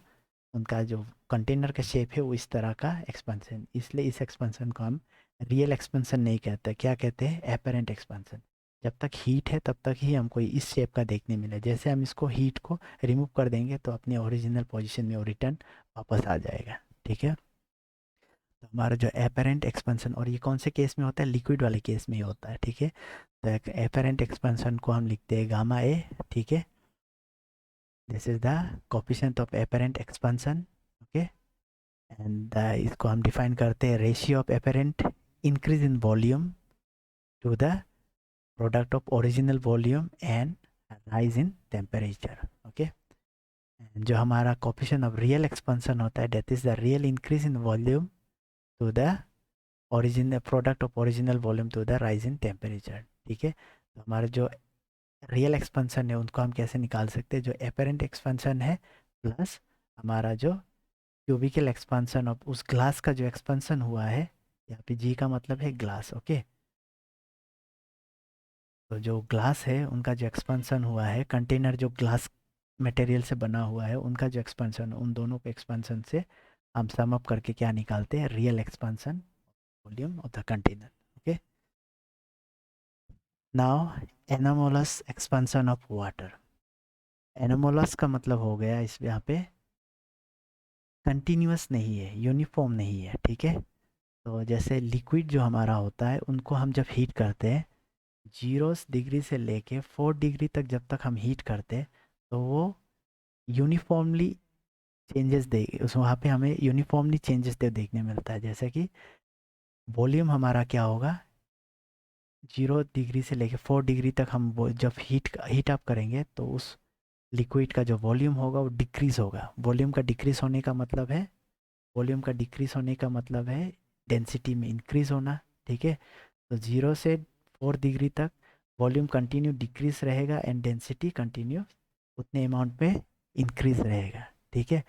उनका जो कंटेनर का शेप है वो इस तरह का एक्सपेंशन, इसलिए इस एक्सपेंशन को हम रियल एक्सपेंशन नहीं कहते, क्या कहते हैं, एपरेंट एक्सपेंशन। जब तक हीट है तब तक ही हमको इस शेप का देखने मिले, जैसे हम इसको हीट को रिमूव कर देंगे तो अपने ओरिजिनल पोजीशन में वो रिटर्न वापस आ जाएगा, ठीक है। तो हमारा जो एपरेंट एक्सपेंशन, और ये कौन से केस में होता है, लिक्विड वाले केस में ही होता है, ठीक है। तो एपरेंट एक्सपेंशन को हम लिखते हैं गामा ए, ठीक है। This is the coefficient of apparent expansion, okay. And इसको हम डिफाइन करते हैं ratio of apparent increase in volume to the product of original volume and rise in temperature, okay. जो हमारा कोफिशिएंट ऑफ रियल एक्सपेंशन होता है that is the real increase in volume to the original product of original volume to the rise in temperature, ठीक है। तो हमारा जो real expansion है उनको हम कैसे निकाल सकते हैं, जो एपरेंट एक्सपेंशन है प्लस हमारा जो क्यूबिकल एक्सपेंशन ऑफ उस ग्लास का जो एक्सपेंशन हुआ है, यहाँ पे जी का मतलब है ग्लास, ओके। तो जो ग्लास है उनका जो एक्सपेंशन हुआ है, कंटेनर जो ग्लास मटेरियल से बना हुआ है उनका जो एक्सपेंशन, उन दोनों के एक्सपेंशन से हम सम अप करके क्या निकालते हैं, real expansion volume of the container, okay. Now anomalous expansion of water, anomalous का मतलब हो गया इस यहाँ पे कंटिन्यूअस नहीं है, यूनिफॉर्म नहीं है, ठीक है। तो जैसे लिक्विड जो हमारा होता है उनको हम जब हीट करते हैं 0 डिग्री से लेके 4 डिग्री तक, जब तक हम हीट करते हैं तो वो यूनिफॉर्मली चेंजेस दे, उस वहाँ पे हमें यूनिफॉर्मली चेंजेस देखने मिलता है। जैसे कि वॉल्यूम हमारा क्या होगा, 0 डिग्री से लेके 4 डिग्री तक हम वो जब हीट अप करेंगे तो उस लिक्विड का जो वॉल्यूम होगा वो डिक्रीज होगा। वॉल्यूम का डिक्रीज होने का मतलब है, वॉल्यूम का डिक्रीज होने का मतलब है डेंसिटी में इंक्रीज होना, ठीक है। तो 0 से 4 डिग्री तक वॉल्यूम कंटिन्यू डिक्रीज रहेगा एंड डेंसिटी कंटिन्यू उतने अमाउंट में इंक्रीज रहेगा, ठीक है।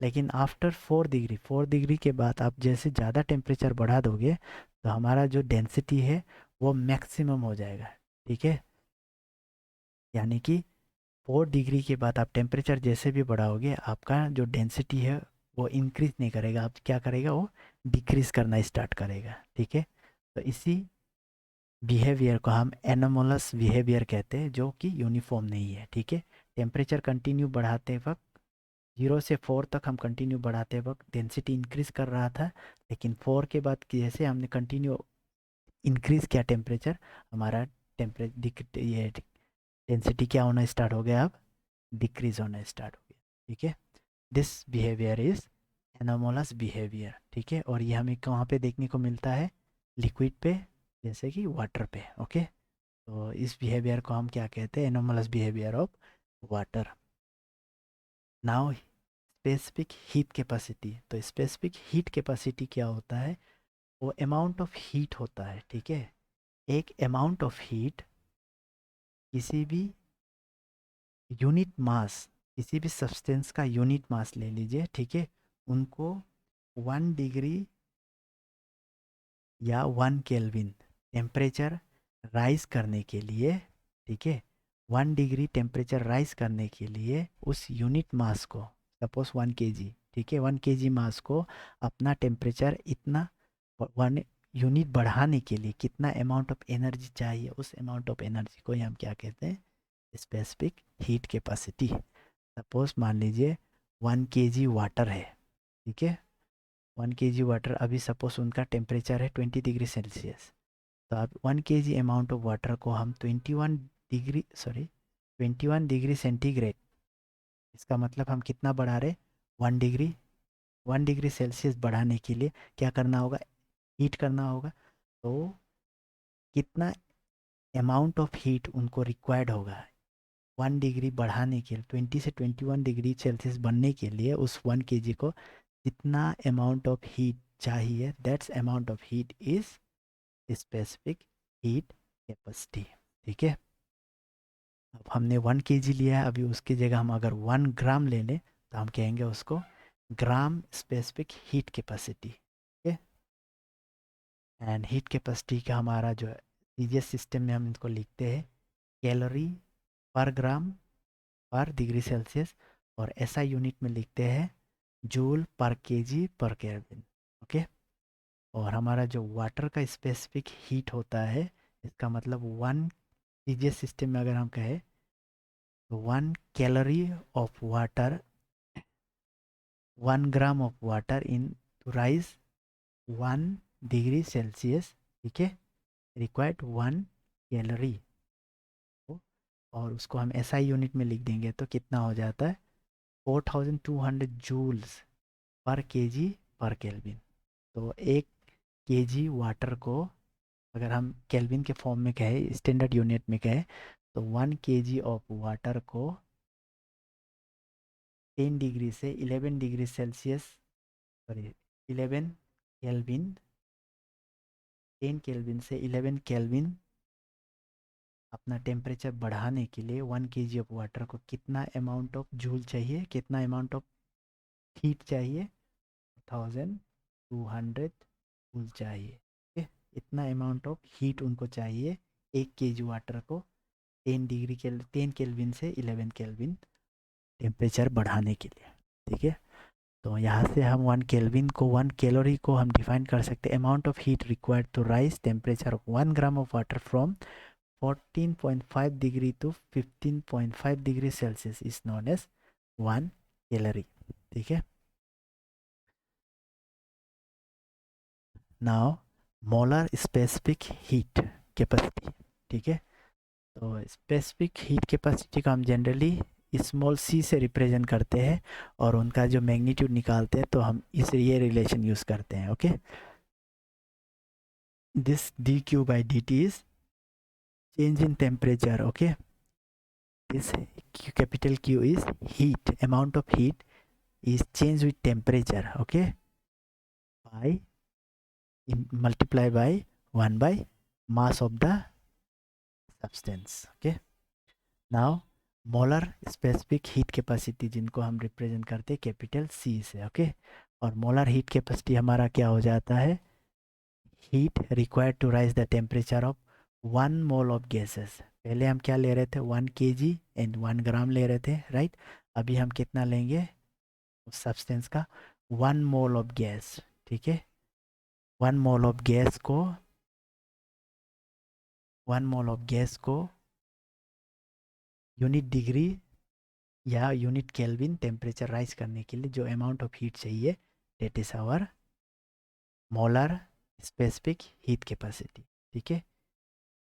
लेकिन आफ्टर 4 डिग्री, 4 डिग्री के बाद आप जैसे ज़्यादा टेम्परेचर बढ़ा दोगे तो हमारा जो डेंसिटी है वो मैक्सिमम हो जाएगा, ठीक है। यानी कि 4 डिग्री के बाद आप टेम्परेचर जैसे भी बढ़ाओगे आपका जो डेंसिटी है वो इंक्रीज नहीं करेगा, आप क्या करेगा, वो डिक्रीज करना स्टार्ट करेगा, ठीक है। तो इसी बिहेवियर को हम एनोमलस बिहेवियर कहते हैं, जो कि यूनिफॉर्म नहीं है, ठीक है। टेम्परेचर कंटिन्यू बढ़ाते वक्त 0 से 4 तक हम कंटिन्यू बढ़ाते वक्त डेंसिटी इंक्रीज कर रहा था, लेकिन 4 के बाद जैसे हमने कंटिन्यू इंक्रीज किया टेम्परेचर, हमारा टेम्परेचर ये डेंसिटी क्या होना स्टार्ट हो गया, अब डिक्रीज होना स्टार्ट हो गया, ठीक है। This behaviour is anomalous behaviour, ठीक है। और ये हमें कहाँ पे देखने को मिलता है, लिक्विड पे, जैसे कि वाटर पे, ओके। तो इस बिहेवियर को हम क्या कहते हैं, anomalous behaviour of water. Now specific heat capacity. तो स्पेसिफिक हीट कैपेसिटी क्या होता है, वो अमाउंट ऑफ हीट होता है, ठीक है। एक अमाउंट ऑफ हीट किसी भी यूनिट मास, किसी भी सब्सटेंस का यूनिट मास ले लीजिए, ठीक है। उनको 1 डिग्री या 1 केल्विन टेम्परेचर राइज करने के लिए, ठीक है, 1 डिग्री टेम्परेचर राइज करने के लिए उस यूनिट मास को, सपोज 1 kg, ठीक है, 1 kg मास को अपना टेम्परेचर इतना 1 यूनिट बढ़ाने के लिए कितना अमाउंट ऑफ एनर्जी चाहिए, उस अमाउंट ऑफ एनर्जी को ही हम क्या कहते हैं, स्पेसिफिक हीट कैपेसिटी। सपोज मान लीजिए 1 kg वाटर है, ठीक है। 1 kg वाटर, अभी सपोज उनका टेम्परेचर है 20 डिग्री सेल्सियस। तो अब 1 kg अमाउंट ऑफ वाटर को हम 21 डिग्री सेंटीग्रेड, इसका मतलब हम कितना बढ़ा रहे, 1 डिग्री, 1 डिग्री सेल्सियस बढ़ाने के लिए क्या करना होगा, हीट करना होगा। तो कितना अमाउंट ऑफ हीट उनको रिक्वायर्ड होगा 1 डिग्री बढ़ाने के लिए, 20 से 21 डिग्री सेल्सियस बनने के लिए उस 1 kg को जितना अमाउंट ऑफ हीट चाहिए, that's amount of heat is specific heat capacity, ठीक है। अब हमने 1 kg लिया है, अभी उसकी जगह हम अगर 1 ग्राम ले लें तो हम कहेंगे उसको ग्राम स्पेसिफिक हीट कैपेसिटी, ठीक है। एंड हीट कैपेसिटी का हमारा जो सीजीएस सिस्टम में हम इनको लिखते हैं कैलोरी पर ग्राम पर डिग्री सेल्सियस, और एसआई यूनिट में लिखते हैं जूल पर केजी पर केल्विन, ओके। और हमारा जो वाटर का स्पेसिफिक हीट होता है, इसका मतलब 1 सीजीएस सिस्टम में अगर हम कहें तो 1 calorie of water, 1 gram of water in to rise 1 degree Celsius, ठीक है, रिक्वायर्ड 1 कैलोरी। और उसको हम एसआई यूनिट में लिख देंगे तो कितना हो जाता है, 4200 जूल्स पर केजी पर केल्विन। तो 1 kg वाटर को अगर हम केल्विन के फॉर्म में कहें, स्टैंडर्ड यूनिट में कहें, तो 1 kg ऑफ वाटर को 10 डिग्री से 11 degree Celsius, sorry 11 kelvin, 10 kelvin से 11 केल्विन अपना टेम्परेचर बढ़ाने के लिए 1 kg ऑफ वाटर को कितना अमाउंट ऑफ जूल चाहिए, कितना अमाउंट ऑफ हीट चाहिए, 1200 जूल चाहिए, ठीक है। इतना अमाउंट ऑफ हीट उनको चाहिए 1 kg वाटर को 10 केल्विन से 11 केल्विन टेम्परेचर बढ़ाने के लिए, ठीक है। तो यहाँ से हम 1 केल्विन को 1 कैलोरी को हम डिफाइन कर सकते हैं, amount of heat required to rise temperature of 1 gram of water from 14.5 degree to 15.5 degree Celsius is known as 1 calorie, ठीक है। Now molar specific heat capacity, ठीक है। तो स्पेसिफिक हीट कैपेसिटी को हम जनरली स्मॉल सी से represent करते हैं और उनका जो मैग्नीट्यूड निकालते हैं तो हम इस ये रिलेशन यूज़ करते हैं, okay. This D Q by D T is change in temperature, okay. This capital Q is heat, amount of heat is changed with temperature, okay, by multiply by 1 by mass of the substance, okay. Now molar specific heat capacity जिनको हम represent करते हैं capital C से, okay. और molar heat capacity हमारा क्या हो जाता है, heat required to rise the temperature of 1 mole of gases. पहले हम क्या ले रहे थे, 1 kg एंड 1 ग्राम ले रहे थे, राइट। अभी हम कितना लेंगे उस सब्सटेंस का, 1 मोल ऑफ गैस, ठीक है। 1 मोल ऑफ गैस को 1 मोल ऑफ गैस को यूनिट डिग्री या यूनिट केल्विन टेम्परेचर राइज करने के लिए जो अमाउंट ऑफ हीट चाहिए, that is our molar specific heat capacity, ठीक है।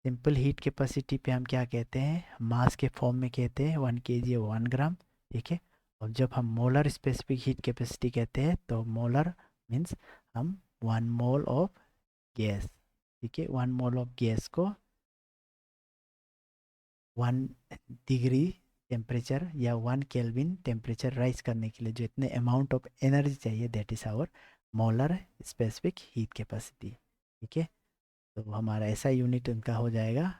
सिंपल हीट कैपेसिटी पे हम क्या कहते हैं, मास के फॉर्म में कहते हैं 1 kg और 1 ग्राम, ठीक है। और जब हम मोलर स्पेसिफिक हीट कैपेसिटी कहते हैं तो मोलर मीन्स हम 1 मोल ऑफ गैस, ठीक है, 1 मोल ऑफ गैस को 1 डिग्री टेम्परेचर या 1 केल्विन टेम्परेचर राइज करने के लिए जो इतने अमाउंट ऑफ एनर्जी चाहिए, that is our molar specific heat capacity, ठीक है। तो हमारा ऐसा यूनिट उनका हो जाएगा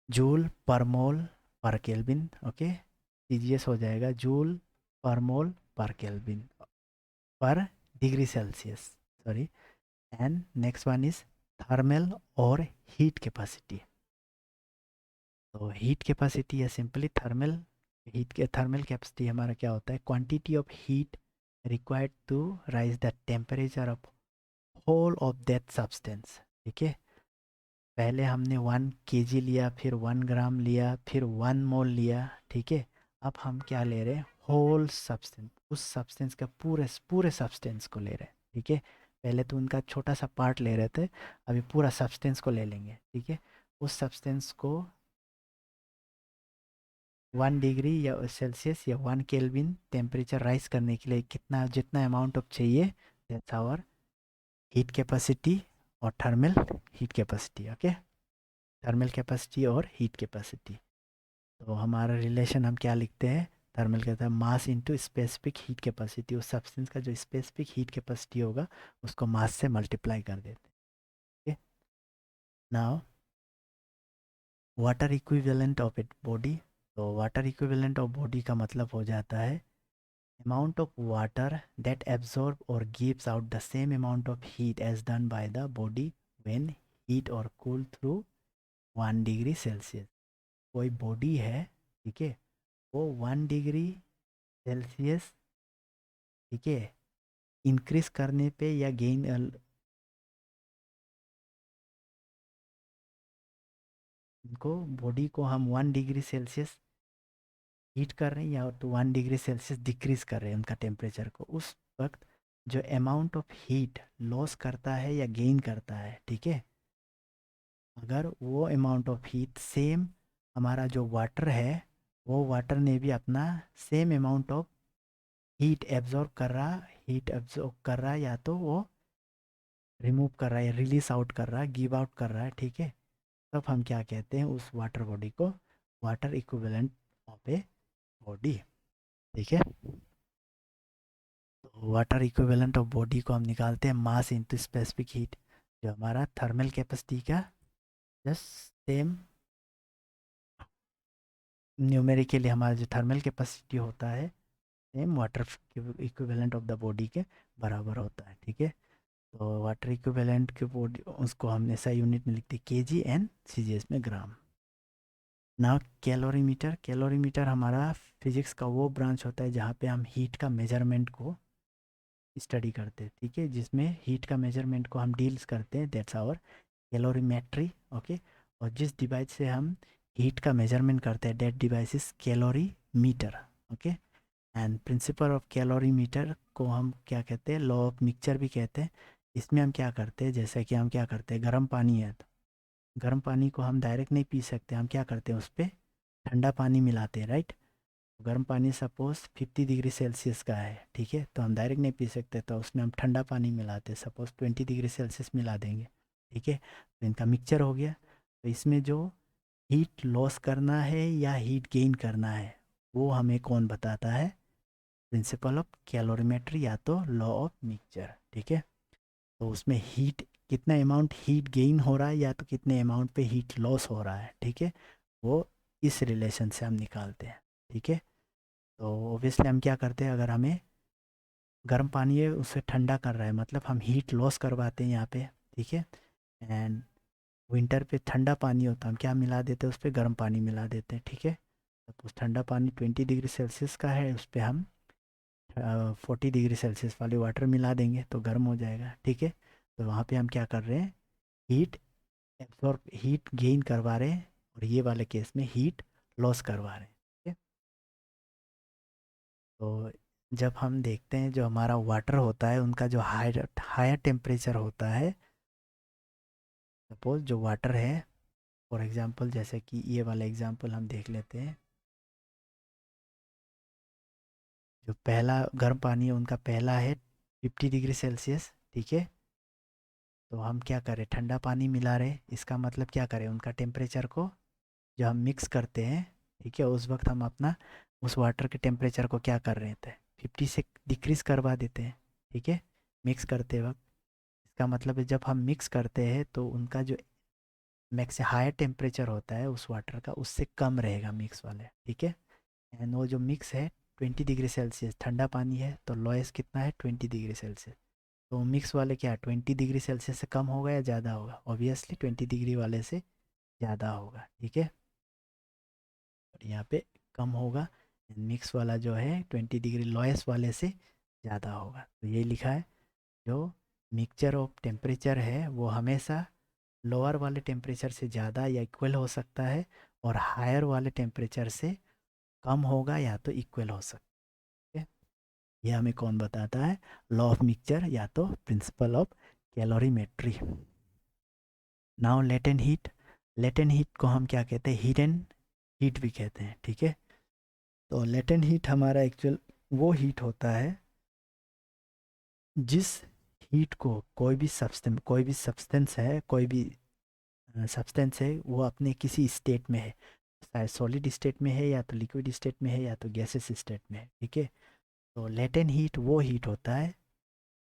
जूल पर मोल पर केल्विन, ओके। सीजीएस हो जाएगा जूल पर मोल पर केल्विन पर degree Celsius, sorry. And next one is thermal और हीट कैपेसिटी। तो हीट कैपेसिटी या सिंपली थर्मल हीट के थर्मल कैपेसिटी हमारा क्या होता है, quantity of heat required to rise the temperature of whole of that substance, ठीक है। पहले हमने 1 kg लिया, फिर 1 ग्राम लिया, फिर 1 मोल लिया, ठीक है। अब हम क्या ले रहे हैं, होल सब्सटेंस, उस सब्सटेंस का पूरे पूरे सब्सटेंस को ले रहे हैं, ठीक है। पहले तो उनका छोटा सा पार्ट ले रहे थे, अभी पूरा सब्सटेंस को ले लेंगे, ठीक है। उस सब्सटेंस को 1 डिग्री या सेल्सियस या 1 केल्विन टेम्परेचर राइज करने के लिए कितना जितना अमाउंट ऑफ चाहिए, दैट्स आवर हीट कैपेसिटी और thermal heat capacity, okay. Thermal capacity और हीट कैपेसिटी। तो हमारा रिलेशन हम क्या लिखते हैं, थर्मल कहता है mass into specific heat capacity, उस सब्सटेंस का जो स्पेसिफिक हीट कैपेसिटी होगा उसको मास से मल्टीप्लाई कर देते हैं, now water equivalent of it body. तो वाटर इक्विवेलेंट ऑफ बॉडी का मतलब हो जाता है amount of water that absorb or gives out the same amount of heat as done by the body when heat or cool through 1 degree Celsius. कोई body है, ठीक है, वो 1 डिग्री सेल्सियस, ठीक है, इंक्रीज करने पे या गेन इनको बॉडी को हम 1 डिग्री सेल्सियस हीट कर रहे हैं या तो 1 डिग्री सेल्सियस डिक्रीज कर रहे हैं उनका टेम्परेचर को, उस वक्त जो अमाउंट ऑफ हीट लॉस करता है या गेन करता है, ठीक है, अगर वो अमाउंट ऑफ हीट सेम हमारा जो वाटर है, वो वाटर ने भी अपना same amount of heat absorb कर रहा है या तो वो रिमूव कर रहा है, रिलीज आउट कर रहा है, गिव आउट कर रहा है, ठीक है। तब हम क्या कहते हैं उस वाटर बॉडी को, water equivalent of a body, ठीक है। तो वाटर इक्विवेलेंट ऑफ बॉडी को हम निकालते हैं मास इनटू स्पेसिफिक हीट, जो हमारा थर्मल कैपेसिटी का जस्ट सेम न्यूमेरिकली हमारा जो थर्मल कैपेसिटी होता है same water equivalent of the body के बराबर होता है, ठीक है। तो वाटर इक्विवेलेंट के बॉडी उसको हम ऐसा यूनिट में लिखते हैं केजी एंड सीजीएस में ग्राम। ना कैलोरीमीटर, कैलोरीमीटर हमारा फिजिक्स का वो ब्रांच होता है जहाँ पे हम हीट का मेजरमेंट को स्टडी करते हैं, ठीक है, जिसमें हीट का मेजरमेंट को हम डील्स करते हैं, दैट्स आवर कैलोरीमेट्री, ओके। और जिस डिवाइस से हम हीट का मेजरमेंट करते हैं that device is calorimeter, okay. And principle of calorimeter को हम क्या कहते हैं, लॉ ऑफ मिक्सचर भी कहते हैं। इसमें हम क्या करते हैं, जैसे कि हम क्या करते हैं, गर्म पानी है तो गर्म पानी को हम डायरेक्ट नहीं पी सकते, हम क्या करते हैं उस पर ठंडा पानी मिलाते हैं, राइट। गर्म पानी सपोज़ 50 डिग्री सेल्सियस का है, ठीक है, तो हम डायरेक्ट नहीं पी सकते, तो उसमें हम ठंडा पानी मिलाते हैं, सपोज़ 20 डिग्री सेल्सियस मिला देंगे, ठीक है, तो इनका मिक्सचर हो गया। तो इसमें जो हीट लॉस करना है या हीट गेन करना है वो हमें कौन बताता है, प्रिंसिपल ऑफ कैलोरीमेट्री या तो लॉ ऑफ मिक्सचर, ठीक है। तो उसमें हीट कितना अमाउंट हीट गेन हो रहा है या तो कितने अमाउंट पे हीट लॉस हो रहा है, ठीक है, वो इस रिलेशन से हम निकालते हैं, ठीक है। तो ऑब्वियसली हम क्या करते हैं, अगर हमें गर्म पानी है उससे ठंडा कर रहा है मतलब हम हीट लॉस करवाते हैं यहाँ पे, ठीक है। एंड विंटर पे ठंडा पानी होता है, हम क्या मिला देते हैं उस पर, गर्म पानी मिला देते हैं, ठीक है। तो उस ठंडा पानी 20 डिग्री सेल्सियस का है, उस पर हम 40 डिग्री सेल्सियस वाली वाटर मिला देंगे तो गर्म हो जाएगा, ठीक है। तो वहाँ पे हम क्या कर रहे हैं, हीट एब्जॉर्ब हीट गेन करवा रहे हैं, और ये वाले केस में हीट लॉस करवा रहे हैं, ठीक है। तो जब हम देखते हैं जो हमारा वाटर होता है उनका जो हायर हायर टेम्परेचर होता है, सपोज जो वाटर है, फॉर एग्जांपल जैसे कि ये वाला एग्जांपल हम देख लेते हैं, जो पहला गर्म पानी है उनका पहला है 50 डिग्री सेल्सियस, ठीक है। तो हम क्या करें, ठंडा पानी मिला रहे, इसका मतलब क्या करें, उनका टेम्परेचर को जो हम मिक्स करते हैं, ठीक है, उस वक्त हम अपना उस वाटर के टेम्परेचर को क्या कर रहे थे, 50 से डिक्रीज़ करवा देते हैं, ठीक है, मिक्स करते वक्त। इसका मतलब है जब हम मिक्स करते हैं तो उनका जो मैक्स हायर टेम्परेचर होता है उस वाटर का उससे कम रहेगा मिक्स वाले, ठीक है। एंड वो जो मिक्स है 20 डिग्री सेल्सियस ठंडा पानी है, तो लोएस्ट कितना है 20 डिग्री सेल्सियस। तो मिक्स वाले क्या 20 डिग्री सेल्सियस से कम होगा या ज़्यादा होगा, ऑब्वियसली 20 डिग्री वाले से ज़्यादा होगा, ठीक है। और यहाँ पे कम होगा, मिक्स वाला जो है 20 डिग्री लोएस्ट वाले से ज़्यादा होगा, तो ये लिखा है जो मिक्सचर ऑफ टेम्परेचर है वो हमेशा लोअर वाले टेम्परेचर से ज़्यादा या इक्वल हो सकता है, और हायर वाले टेम्परेचर से कम होगा या तो इक्वल हो सकता है। ये हमें कौन बताता है, लॉ ऑफ मिक्सचर या तो principle of calorimetry. Now latent heat को हम क्या कहते हैं, हिडन हीट भी कहते हैं, ठीक है। तो लेटेंट हीट हमारा एक्चुअल वो हीट होता है जिस हीट को कोई भी सब्सटेंस है, कोई भी सब्सटेंस है वो अपने किसी स्टेट में है, चाहे सॉलिड स्टेट में है या तो लिक्विड स्टेट में है या तो गैसेस स्टेट में है, ठीक है। तो लेटेंट हीट वो हीट होता है,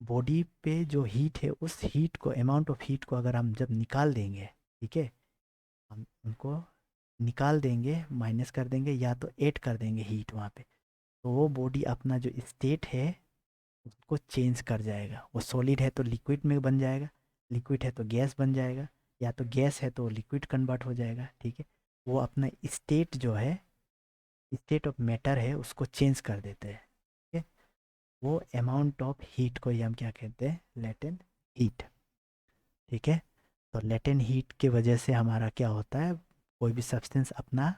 बॉडी पे जो हीट है उस हीट को अमाउंट ऑफ हीट को अगर हम जब निकाल देंगे, ठीक है, हम उनको निकाल देंगे, माइनस कर देंगे या तो ऐड कर देंगे हीट वहाँ पे, तो वो बॉडी अपना जो स्टेट है उसको चेंज कर जाएगा, वो सॉलिड है तो लिक्विड में बन जाएगा, लिक्विड है तो गैस बन जाएगा, या तो गैस है तो लिक्विड कन्वर्ट हो जाएगा, ठीक है। वो अपना स्टेट जो है, स्टेट ऑफ मैटर है उसको चेंज कर देते हैं, ठीक है। वो अमाउंट ऑफ हीट को ही हम क्या कहते हैं, लेटेंट हीट, ठीक है। तो लेटेंट हीट की वजह से हमारा क्या होता है, कोई भी सब्सटेंस अपना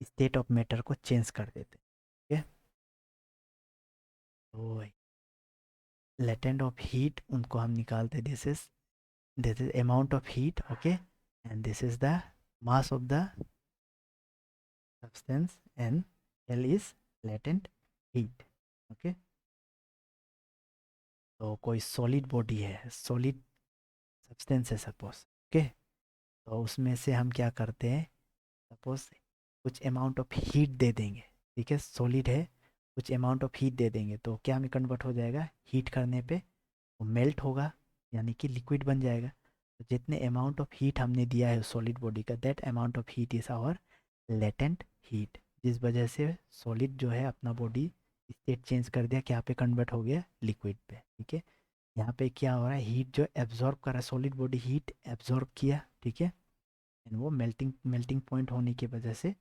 स्टेट ऑफ मैटर को चेंज कर देते हैं, ठीक है। तो लेटेंट ऑफ हीट उनको हम निकालते, this is amount of heat, okay, and this is the mass of the substance and L is latent heat, okay. तो कोई सॉलिड बॉडी है, सॉलिड सब्सटेंस है सपोज, ओके, तो उसमें से हम क्या करते हैं, सपोज कुछ अमाउंट ऑफ हीट दे देंगे, ठीक है, सॉलिड है, कुछ अमाउंट ऑफ हीट दे देंगे तो क्या में कन्वर्ट हो जाएगा, हीट करने पे वो मेल्ट होगा, यानी कि लिक्विड बन जाएगा। तो जितने अमाउंट ऑफ हीट हमने दिया है सॉलिड बॉडी का, that amount of heat is our latent heat, जिस वजह से सॉलिड जो है अपना बॉडी स्टेट चेंज कर दिया, क्या पे कन्वर्ट हो गया, लिक्विड पे, ठीक है। यहाँ पे क्या हो रहा है, हीट जो एब्जॉर्ब कर रहा है, सॉलिड बॉडी हीट एब्जॉर्ब किया, ठीक है, एंड वो मेल्टिंग मेल्टिंग पॉइंट होने की वजह से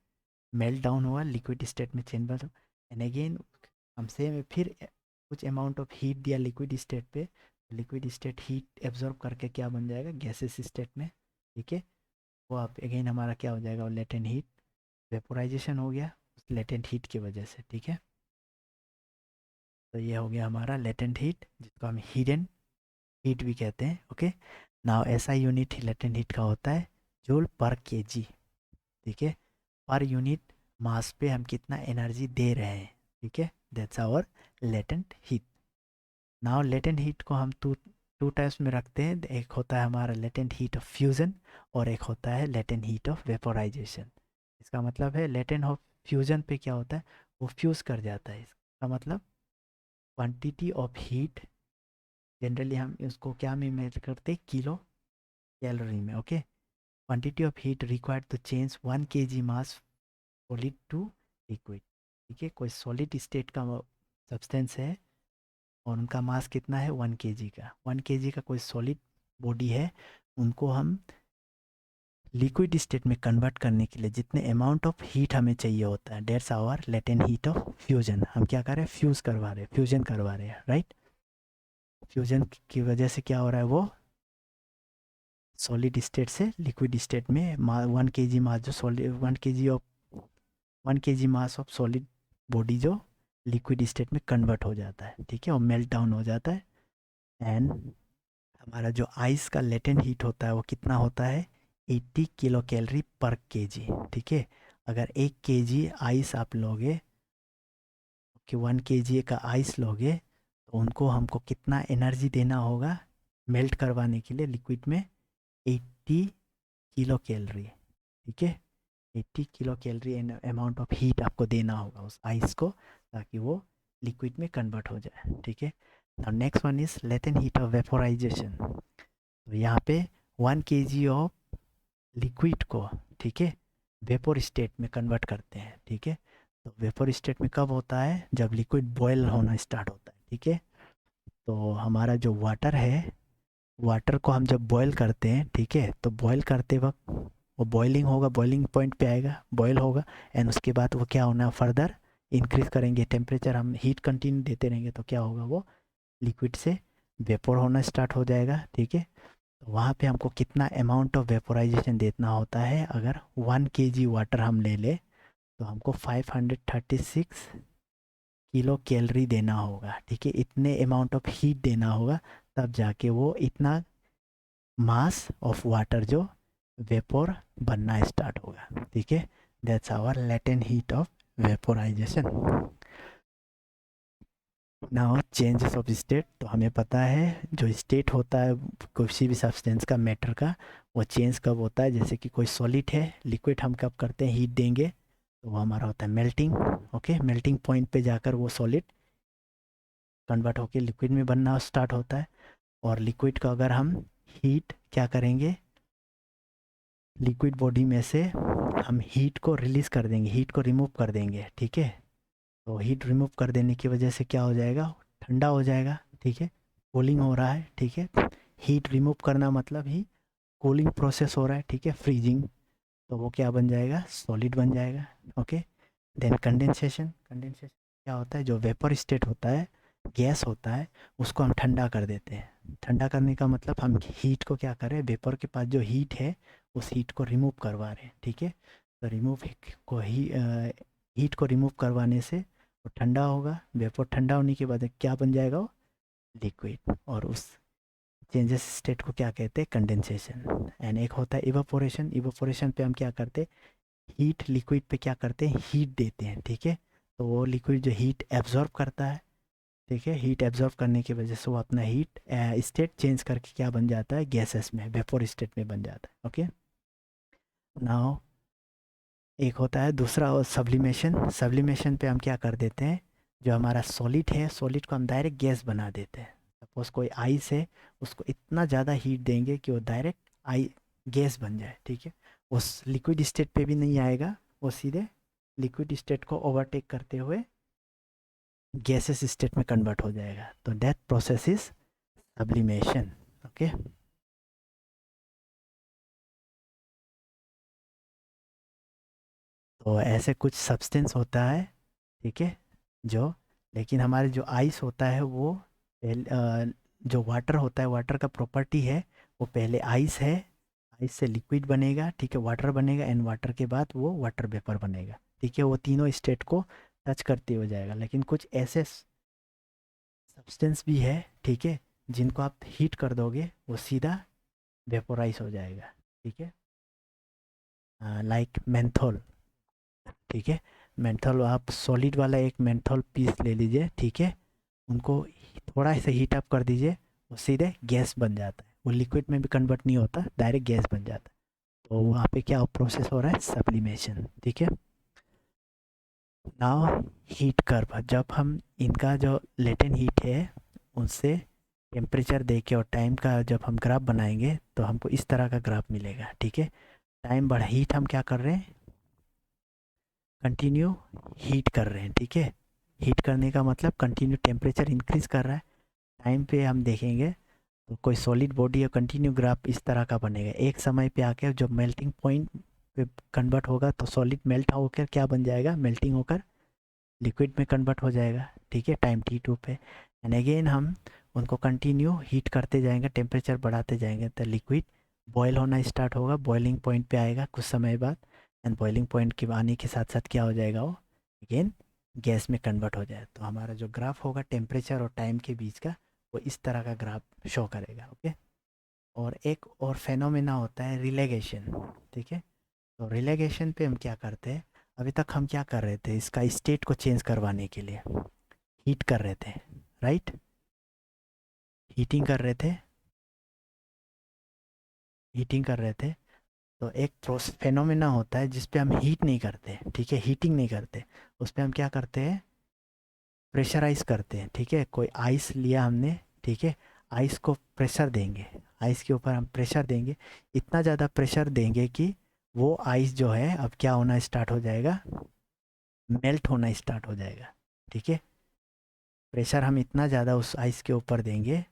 मेल्ट डाउन हुआ, लिक्विड स्टेट में चेंज बन, एंड अगेन हमसे फिर कुछ अमाउंट ऑफ हीट दिया लिक्विड स्टेट पे, लिक्विड स्टेट हीट एब्जॉर्ब करके क्या बन जाएगा, गैसेस स्टेट में, ठीक है। वो आप अगेन हमारा क्या हो जाएगा, लेटेंट हीट, वेपोराइजेशन हो गया उस लेटेंट हीट की वजह से, ठीक है। तो ये हो गया हमारा लेटेंट हीट जिसको हम हिडन हीट भी कहते हैं। ओके, नाउ ऐसा यूनिट लेटेंट हीट का होता है जूल पर केजी। ठीक है, पर यूनिट मास पे हम कितना एनर्जी दे रहे हैं। ठीक है, that's our latent heat. Now latent heat को हम टू टू टाइप्स में रखते हैं। एक होता है हमारा लेटेंट हीट ऑफ फ्यूजन और एक होता है लेटेंट हीट ऑफ वेपोराइजेशन। इसका मतलब है लेटेंट ऑफ फ्यूजन पे क्या होता है, वो फ्यूज कर जाता है। इसका मतलब क्वांटिटी ऑफ हीट, जनरली हम इसको क्या में मेजर करते हैं, किलो कैलोरी में। Okay, quantity of heat required to change 1 kg mass solid to liquid. ठीक है, कोई सॉलिड स्टेट का सब्सटेंस है और उनका मास कितना है, 1 kg का। 1 kg का कोई सॉलिड बॉडी है, उनको हम लिक्विड स्टेट में कन्वर्ट करने के लिए जितने अमाउंट ऑफ हीट हमें चाहिए होता है, that's our latent heat of fusion. हम क्या कर रहे हैं, फ्यूज करवा रहे हैं, फ्यूजन करवा रहे हैं, राइट। फ्यूजन की वजह से क्या हो रहा है, वो सॉलिड स्टेट से लिक्विड स्टेट में 1 kg मास जो solid 1 kg mass of solid body जो लिक्विड स्टेट में कन्वर्ट हो जाता है। ठीक है, और मेल्ट डाउन हो जाता है। एंड हमारा जो आइस का लेटेंट हीट होता है वो कितना होता है, 80 किलो कैलोरी पर केजी। ठीक है, अगर 1 kg आइस आप लोगे, कि 1 kg का आइस लोगे, तो उनको हमको कितना एनर्जी देना होगा मेल्ट करवाने के लिए लिक्विड में, 80 किलो कैलोरी। ठीक है, 80 kilo calorie amount of heat आपको देना होगा उस आइस को, ताकि वो लिक्विड में कन्वर्ट हो जाए। ठीक है, now next one is latent heat of vaporisation. तो यहाँ पे 1 kg ऑफ लिक्विड को, ठीक है, वेपोर स्टेट में कन्वर्ट करते हैं। ठीक है, तो वेपोर स्टेट में कब होता है, जब लिक्विड बॉयल होना स्टार्ट होता है। ठीक है, तो हमारा जो वाटर है, वाटर को हम जब बॉयल करते हैं, ठीक है, तो बॉयल करते वक्त वो बॉइलिंग होगा, बॉइलिंग पॉइंट पे आएगा, बॉयल होगा। एंड उसके बाद वो क्या होना, फर्दर इंक्रीज करेंगे टेम्परेचर, हम हीट कंटिन्यू देते रहेंगे, तो क्या होगा, वो लिक्विड से वेपोर होना स्टार्ट हो जाएगा। ठीक है, तो वहाँ पे हमको कितना अमाउंट ऑफ वेपोराइजेशन देना होता है, अगर 1 kg वाटर हम ले ले, तो हमको 536 किलो कैलोरी देना होगा। ठीक है, इतने अमाउंट ऑफ हीट देना होगा, तब जाके वो इतना मास ऑफ वाटर जो वेपोर बनना स्टार्ट होगा। ठीक है, that's our latent heat of vaporisation. Now changes of state, तो हमें पता है जो स्टेट होता है किसी भी सब्सटेंस का, मैटर का, वो चेंज कब होता है। जैसे कि कोई सॉलिड है, लिक्विड हम कब करते हैं, हीट देंगे, तो वो हमारा होता है मेल्टिंग। ओके, मेल्टिंग पॉइंट पे जाकर वो सॉलिड कन्वर्ट होकर लिक्विड में बनना स्टार्ट होता है। और लिक्विड का अगर हम हीट क्या करेंगे, लिक्विड बॉडी में से हम हीट को रिलीज कर देंगे, हीट को रिमूव कर देंगे। ठीक है, तो हीट रिमूव कर देने की वजह से क्या हो जाएगा, ठंडा हो जाएगा। ठीक है, कूलिंग हो रहा है। ठीक है, हीट रिमूव करना मतलब ही कूलिंग प्रोसेस हो रहा है। ठीक है, फ्रीजिंग, तो वो क्या बन जाएगा, सॉलिड बन जाएगा। Okay, then condensation. कंडेंसेशन क्या होता है, जो वेपर स्टेट होता है, गैस होता है, उसको हम ठंडा कर देते हैं। ठंडा करने का मतलब हम हीट को क्या कर रहे हैं, वेपर के पास जो हीट है उस हीट को रिमूव करवा रहे हैं। ठीक है, तो रिमूव को हीट को रिमूव करवाने से वो ठंडा होगा। वेपर ठंडा होने के बाद क्या बन जाएगा, वो लिक्विड। और उस चेंजेस स्टेट को क्या कहते हैं, कंडेंसेशन। एंड एक होता है इवापोरेशन। इवापोरेशन पे हम क्या करते हैं, हीट लिक्विड पे क्या करते हैं, हीट देते हैं। ठीक है, तो वो लिक्विड जो हीट एब्जॉर्ब करता है, ठीक है, हीट एब्जॉर्ब करने की वजह से वो अपना हीट स्टेट चेंज करके क्या बन जाता है, गैसेस में, वेपोर स्टेट में बन जाता है। ओके, नाउ एक होता है दूसरा सब्लिमेशन। सब्लिमेशन पे हम क्या कर देते हैं, जो हमारा सॉलिड है, सॉलिड को हम डायरेक्ट गैस बना देते हैं। सपोज कोई आइस है, उसको इतना ज़्यादा हीट देंगे कि वो डायरेक्ट आई गैस बन जाए। ठीक है, उस लिक्विड स्टेट पे भी नहीं आएगा, वो सीधे लिक्विड स्टेट को ओवरटेक करते हुए गैसेस स्टेट में कन्वर्ट हो जाएगा। तो that process is sublimation. Okay, तो ऐसे कुछ सब्सटेंस होता है। ठीक है, जो, लेकिन हमारे जो आइस होता है वो जो वाटर होता है, वाटर का प्रॉपर्टी है, वो पहले आइस है, आइस से लिक्विड बनेगा। ठीक है, वाटर बनेगा, एंड वाटर के बाद वो वाटर वेपर बनेगा। ठीक है, वो तीनों स्टेट को टच करते हो जाएगा। लेकिन कुछ ऐसे सब्सटेंस भी है, ठीक है, जिनको आप हीट कर दोगे वो सीधा वेपोराइज हो जाएगा, ठीक है। लाइक मेंथोल, ठीक है। मेंथोल आप सॉलिड वाला एक मेंथोल पीस ले लीजिए, ठीक है। उनको थोड़ा सा हीट अप कर दीजिए, वो सीधे गैस बन जाता है, वो लिक्विड में भी कन्वर्ट नहीं होता, डायरेक्ट गैस बन जाता है। तो वहाँ पे क्या प्रोसेस हो रहा है, सब्लिमेशन, ठीक है। नाउ हीट कर्व, जब हम इनका जो लेटेंट हीट है उनसे टेम्परेचर दे के और टाइम का जब हम ग्राफ बनाएंगे तो हमको इस तरह का ग्राफ मिलेगा, ठीक है। टाइम बढ़ा, हीट हम क्या कर रहे हैं, कंटिन्यू हीट कर रहे हैं, ठीक है। हीट करने का मतलब कंटिन्यू टेम्परेचर इंक्रीज कर रहा है। टाइम पे हम देखेंगे तो कोई सॉलिड बॉडी या कंटिन्यू ग्राफ इस तरह का बनेगा। एक समय पे आके जब मेल्टिंग पॉइंट पे कन्वर्ट होगा तो सॉलिड मेल्ट होकर क्या बन जाएगा, मेल्टिंग होकर लिक्विड में कन्वर्ट हो जाएगा, ठीक है, टाइम T2 पे। एंड अगेन हम उनको कंटिन्यू हीट करते जाएंगे, टेम्परेचर बढ़ाते जाएंगे तो लिक्विड बॉयल होना स्टार्ट होगा, बॉइलिंग पॉइंट पे आएगा कुछ समय बाद। एंड बॉइलिंग पॉइंट के आने के साथ साथ क्या हो जाएगा, वो अगेन गैस में कन्वर्ट हो जाए। तो हमारा जो ग्राफ होगा टेम्परेचर और टाइम के बीच का, वो इस तरह का ग्राफ शो करेगा, ओके। और एक और फेनोमेना होता है रिलेगेशन, ठीक है। तो रिलेगेशन पे हम क्या करते हैं, अभी तक हम क्या कर रहे थे, इसका स्टेट को चेंज करवाने के लिए हीट कर रहे थे, राइट, हीटिंग कर रहे थे, हीटिंग कर रहे थे। तो एक प्रोसेस फेनोमेना होता है जिस पे हम हीट नहीं करते, ठीक है, हीटिंग नहीं करते, उस पे हम क्या करते हैं, प्रेशराइज करते हैं, ठीक है। कोई आइस लिया हमने, ठीक है, आइस को प्रेशर देंगे, आइस के ऊपर हम प्रेशर देंगे, इतना ज़्यादा प्रेशर देंगे कि वो आइस जो है अब क्या होना स्टार्ट हो जाएगा, मेल्ट होना स्टार्ट हो जाएगा, ठीक है। प्रेशर हम इतना ज़्यादा उस आइस के ऊपर देंगे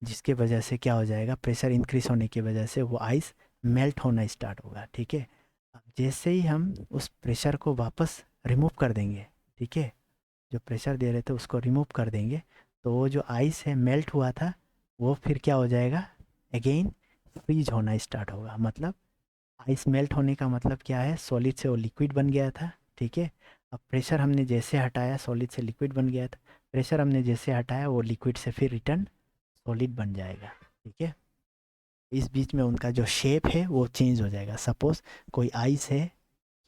जिसके वजह से क्या हो जाएगा, प्रेशर इंक्रीज होने की वजह से वो आइस मेल्ट होना स्टार्ट होगा, ठीक है। अब जैसे ही हम उस प्रेशर को वापस रिमूव कर देंगे, ठीक है, जो प्रेशर दे रहे थे उसको रिमूव कर देंगे, तो वो जो आइस है मेल्ट हुआ था वो फिर क्या हो जाएगा, अगेन फ्रीज होना स्टार्ट होगा। मतलब आइस मेल्ट होने का मतलब क्या है, सॉलिड से वो लिक्विड बन गया था, ठीक है। अब प्रेशर हमने जैसे हटाया सॉलिड से लिक्विड बन गया था, प्रेशर हमने जैसे हटाया वो लिक्विड से फिर रिटर्न सॉलिड बन जाएगा, ठीक है। इस बीच में उनका जो शेप है वो चेंज हो जाएगा। सपोज कोई आइस है,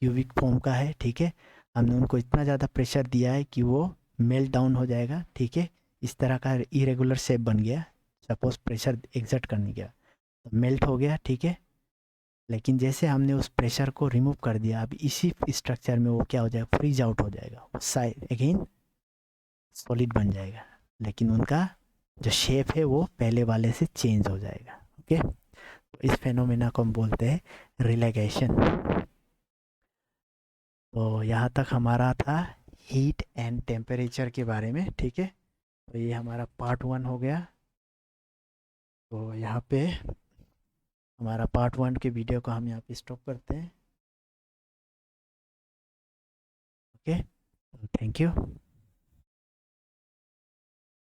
क्यूबिक फॉर्म का है, ठीक है, हमने उनको इतना ज़्यादा प्रेशर दिया है कि वो मेल्ट डाउन हो जाएगा, ठीक है, इस तरह का इरेगुलर शेप बन गया। सपोज प्रेशर एग्जर्ट करने गया तो मेल्ट हो गया, ठीक है। लेकिन जैसे हमने उस प्रेशर को रिमूव कर दिया, अब इसी स्ट्रक्चर में वो क्या हो जाएगा, फ्रीज आउट हो जाएगा, साइड अगेन सॉलिड बन जाएगा, लेकिन उनका जो शेप है वो पहले वाले से चेंज हो जाएगा, ओके। तो इस फेनोमेना को हम बोलते हैं रिलेगेशन। तो यहाँ तक हमारा था हीट एंड टेम्परेचर के बारे में, ठीक है। तो ये हमारा पार्ट 1 हो गया। तो यहाँ पे हमारा पार्ट 1 के वीडियो को हम यहाँ पे स्टॉप करते हैं, ओके। Thank you.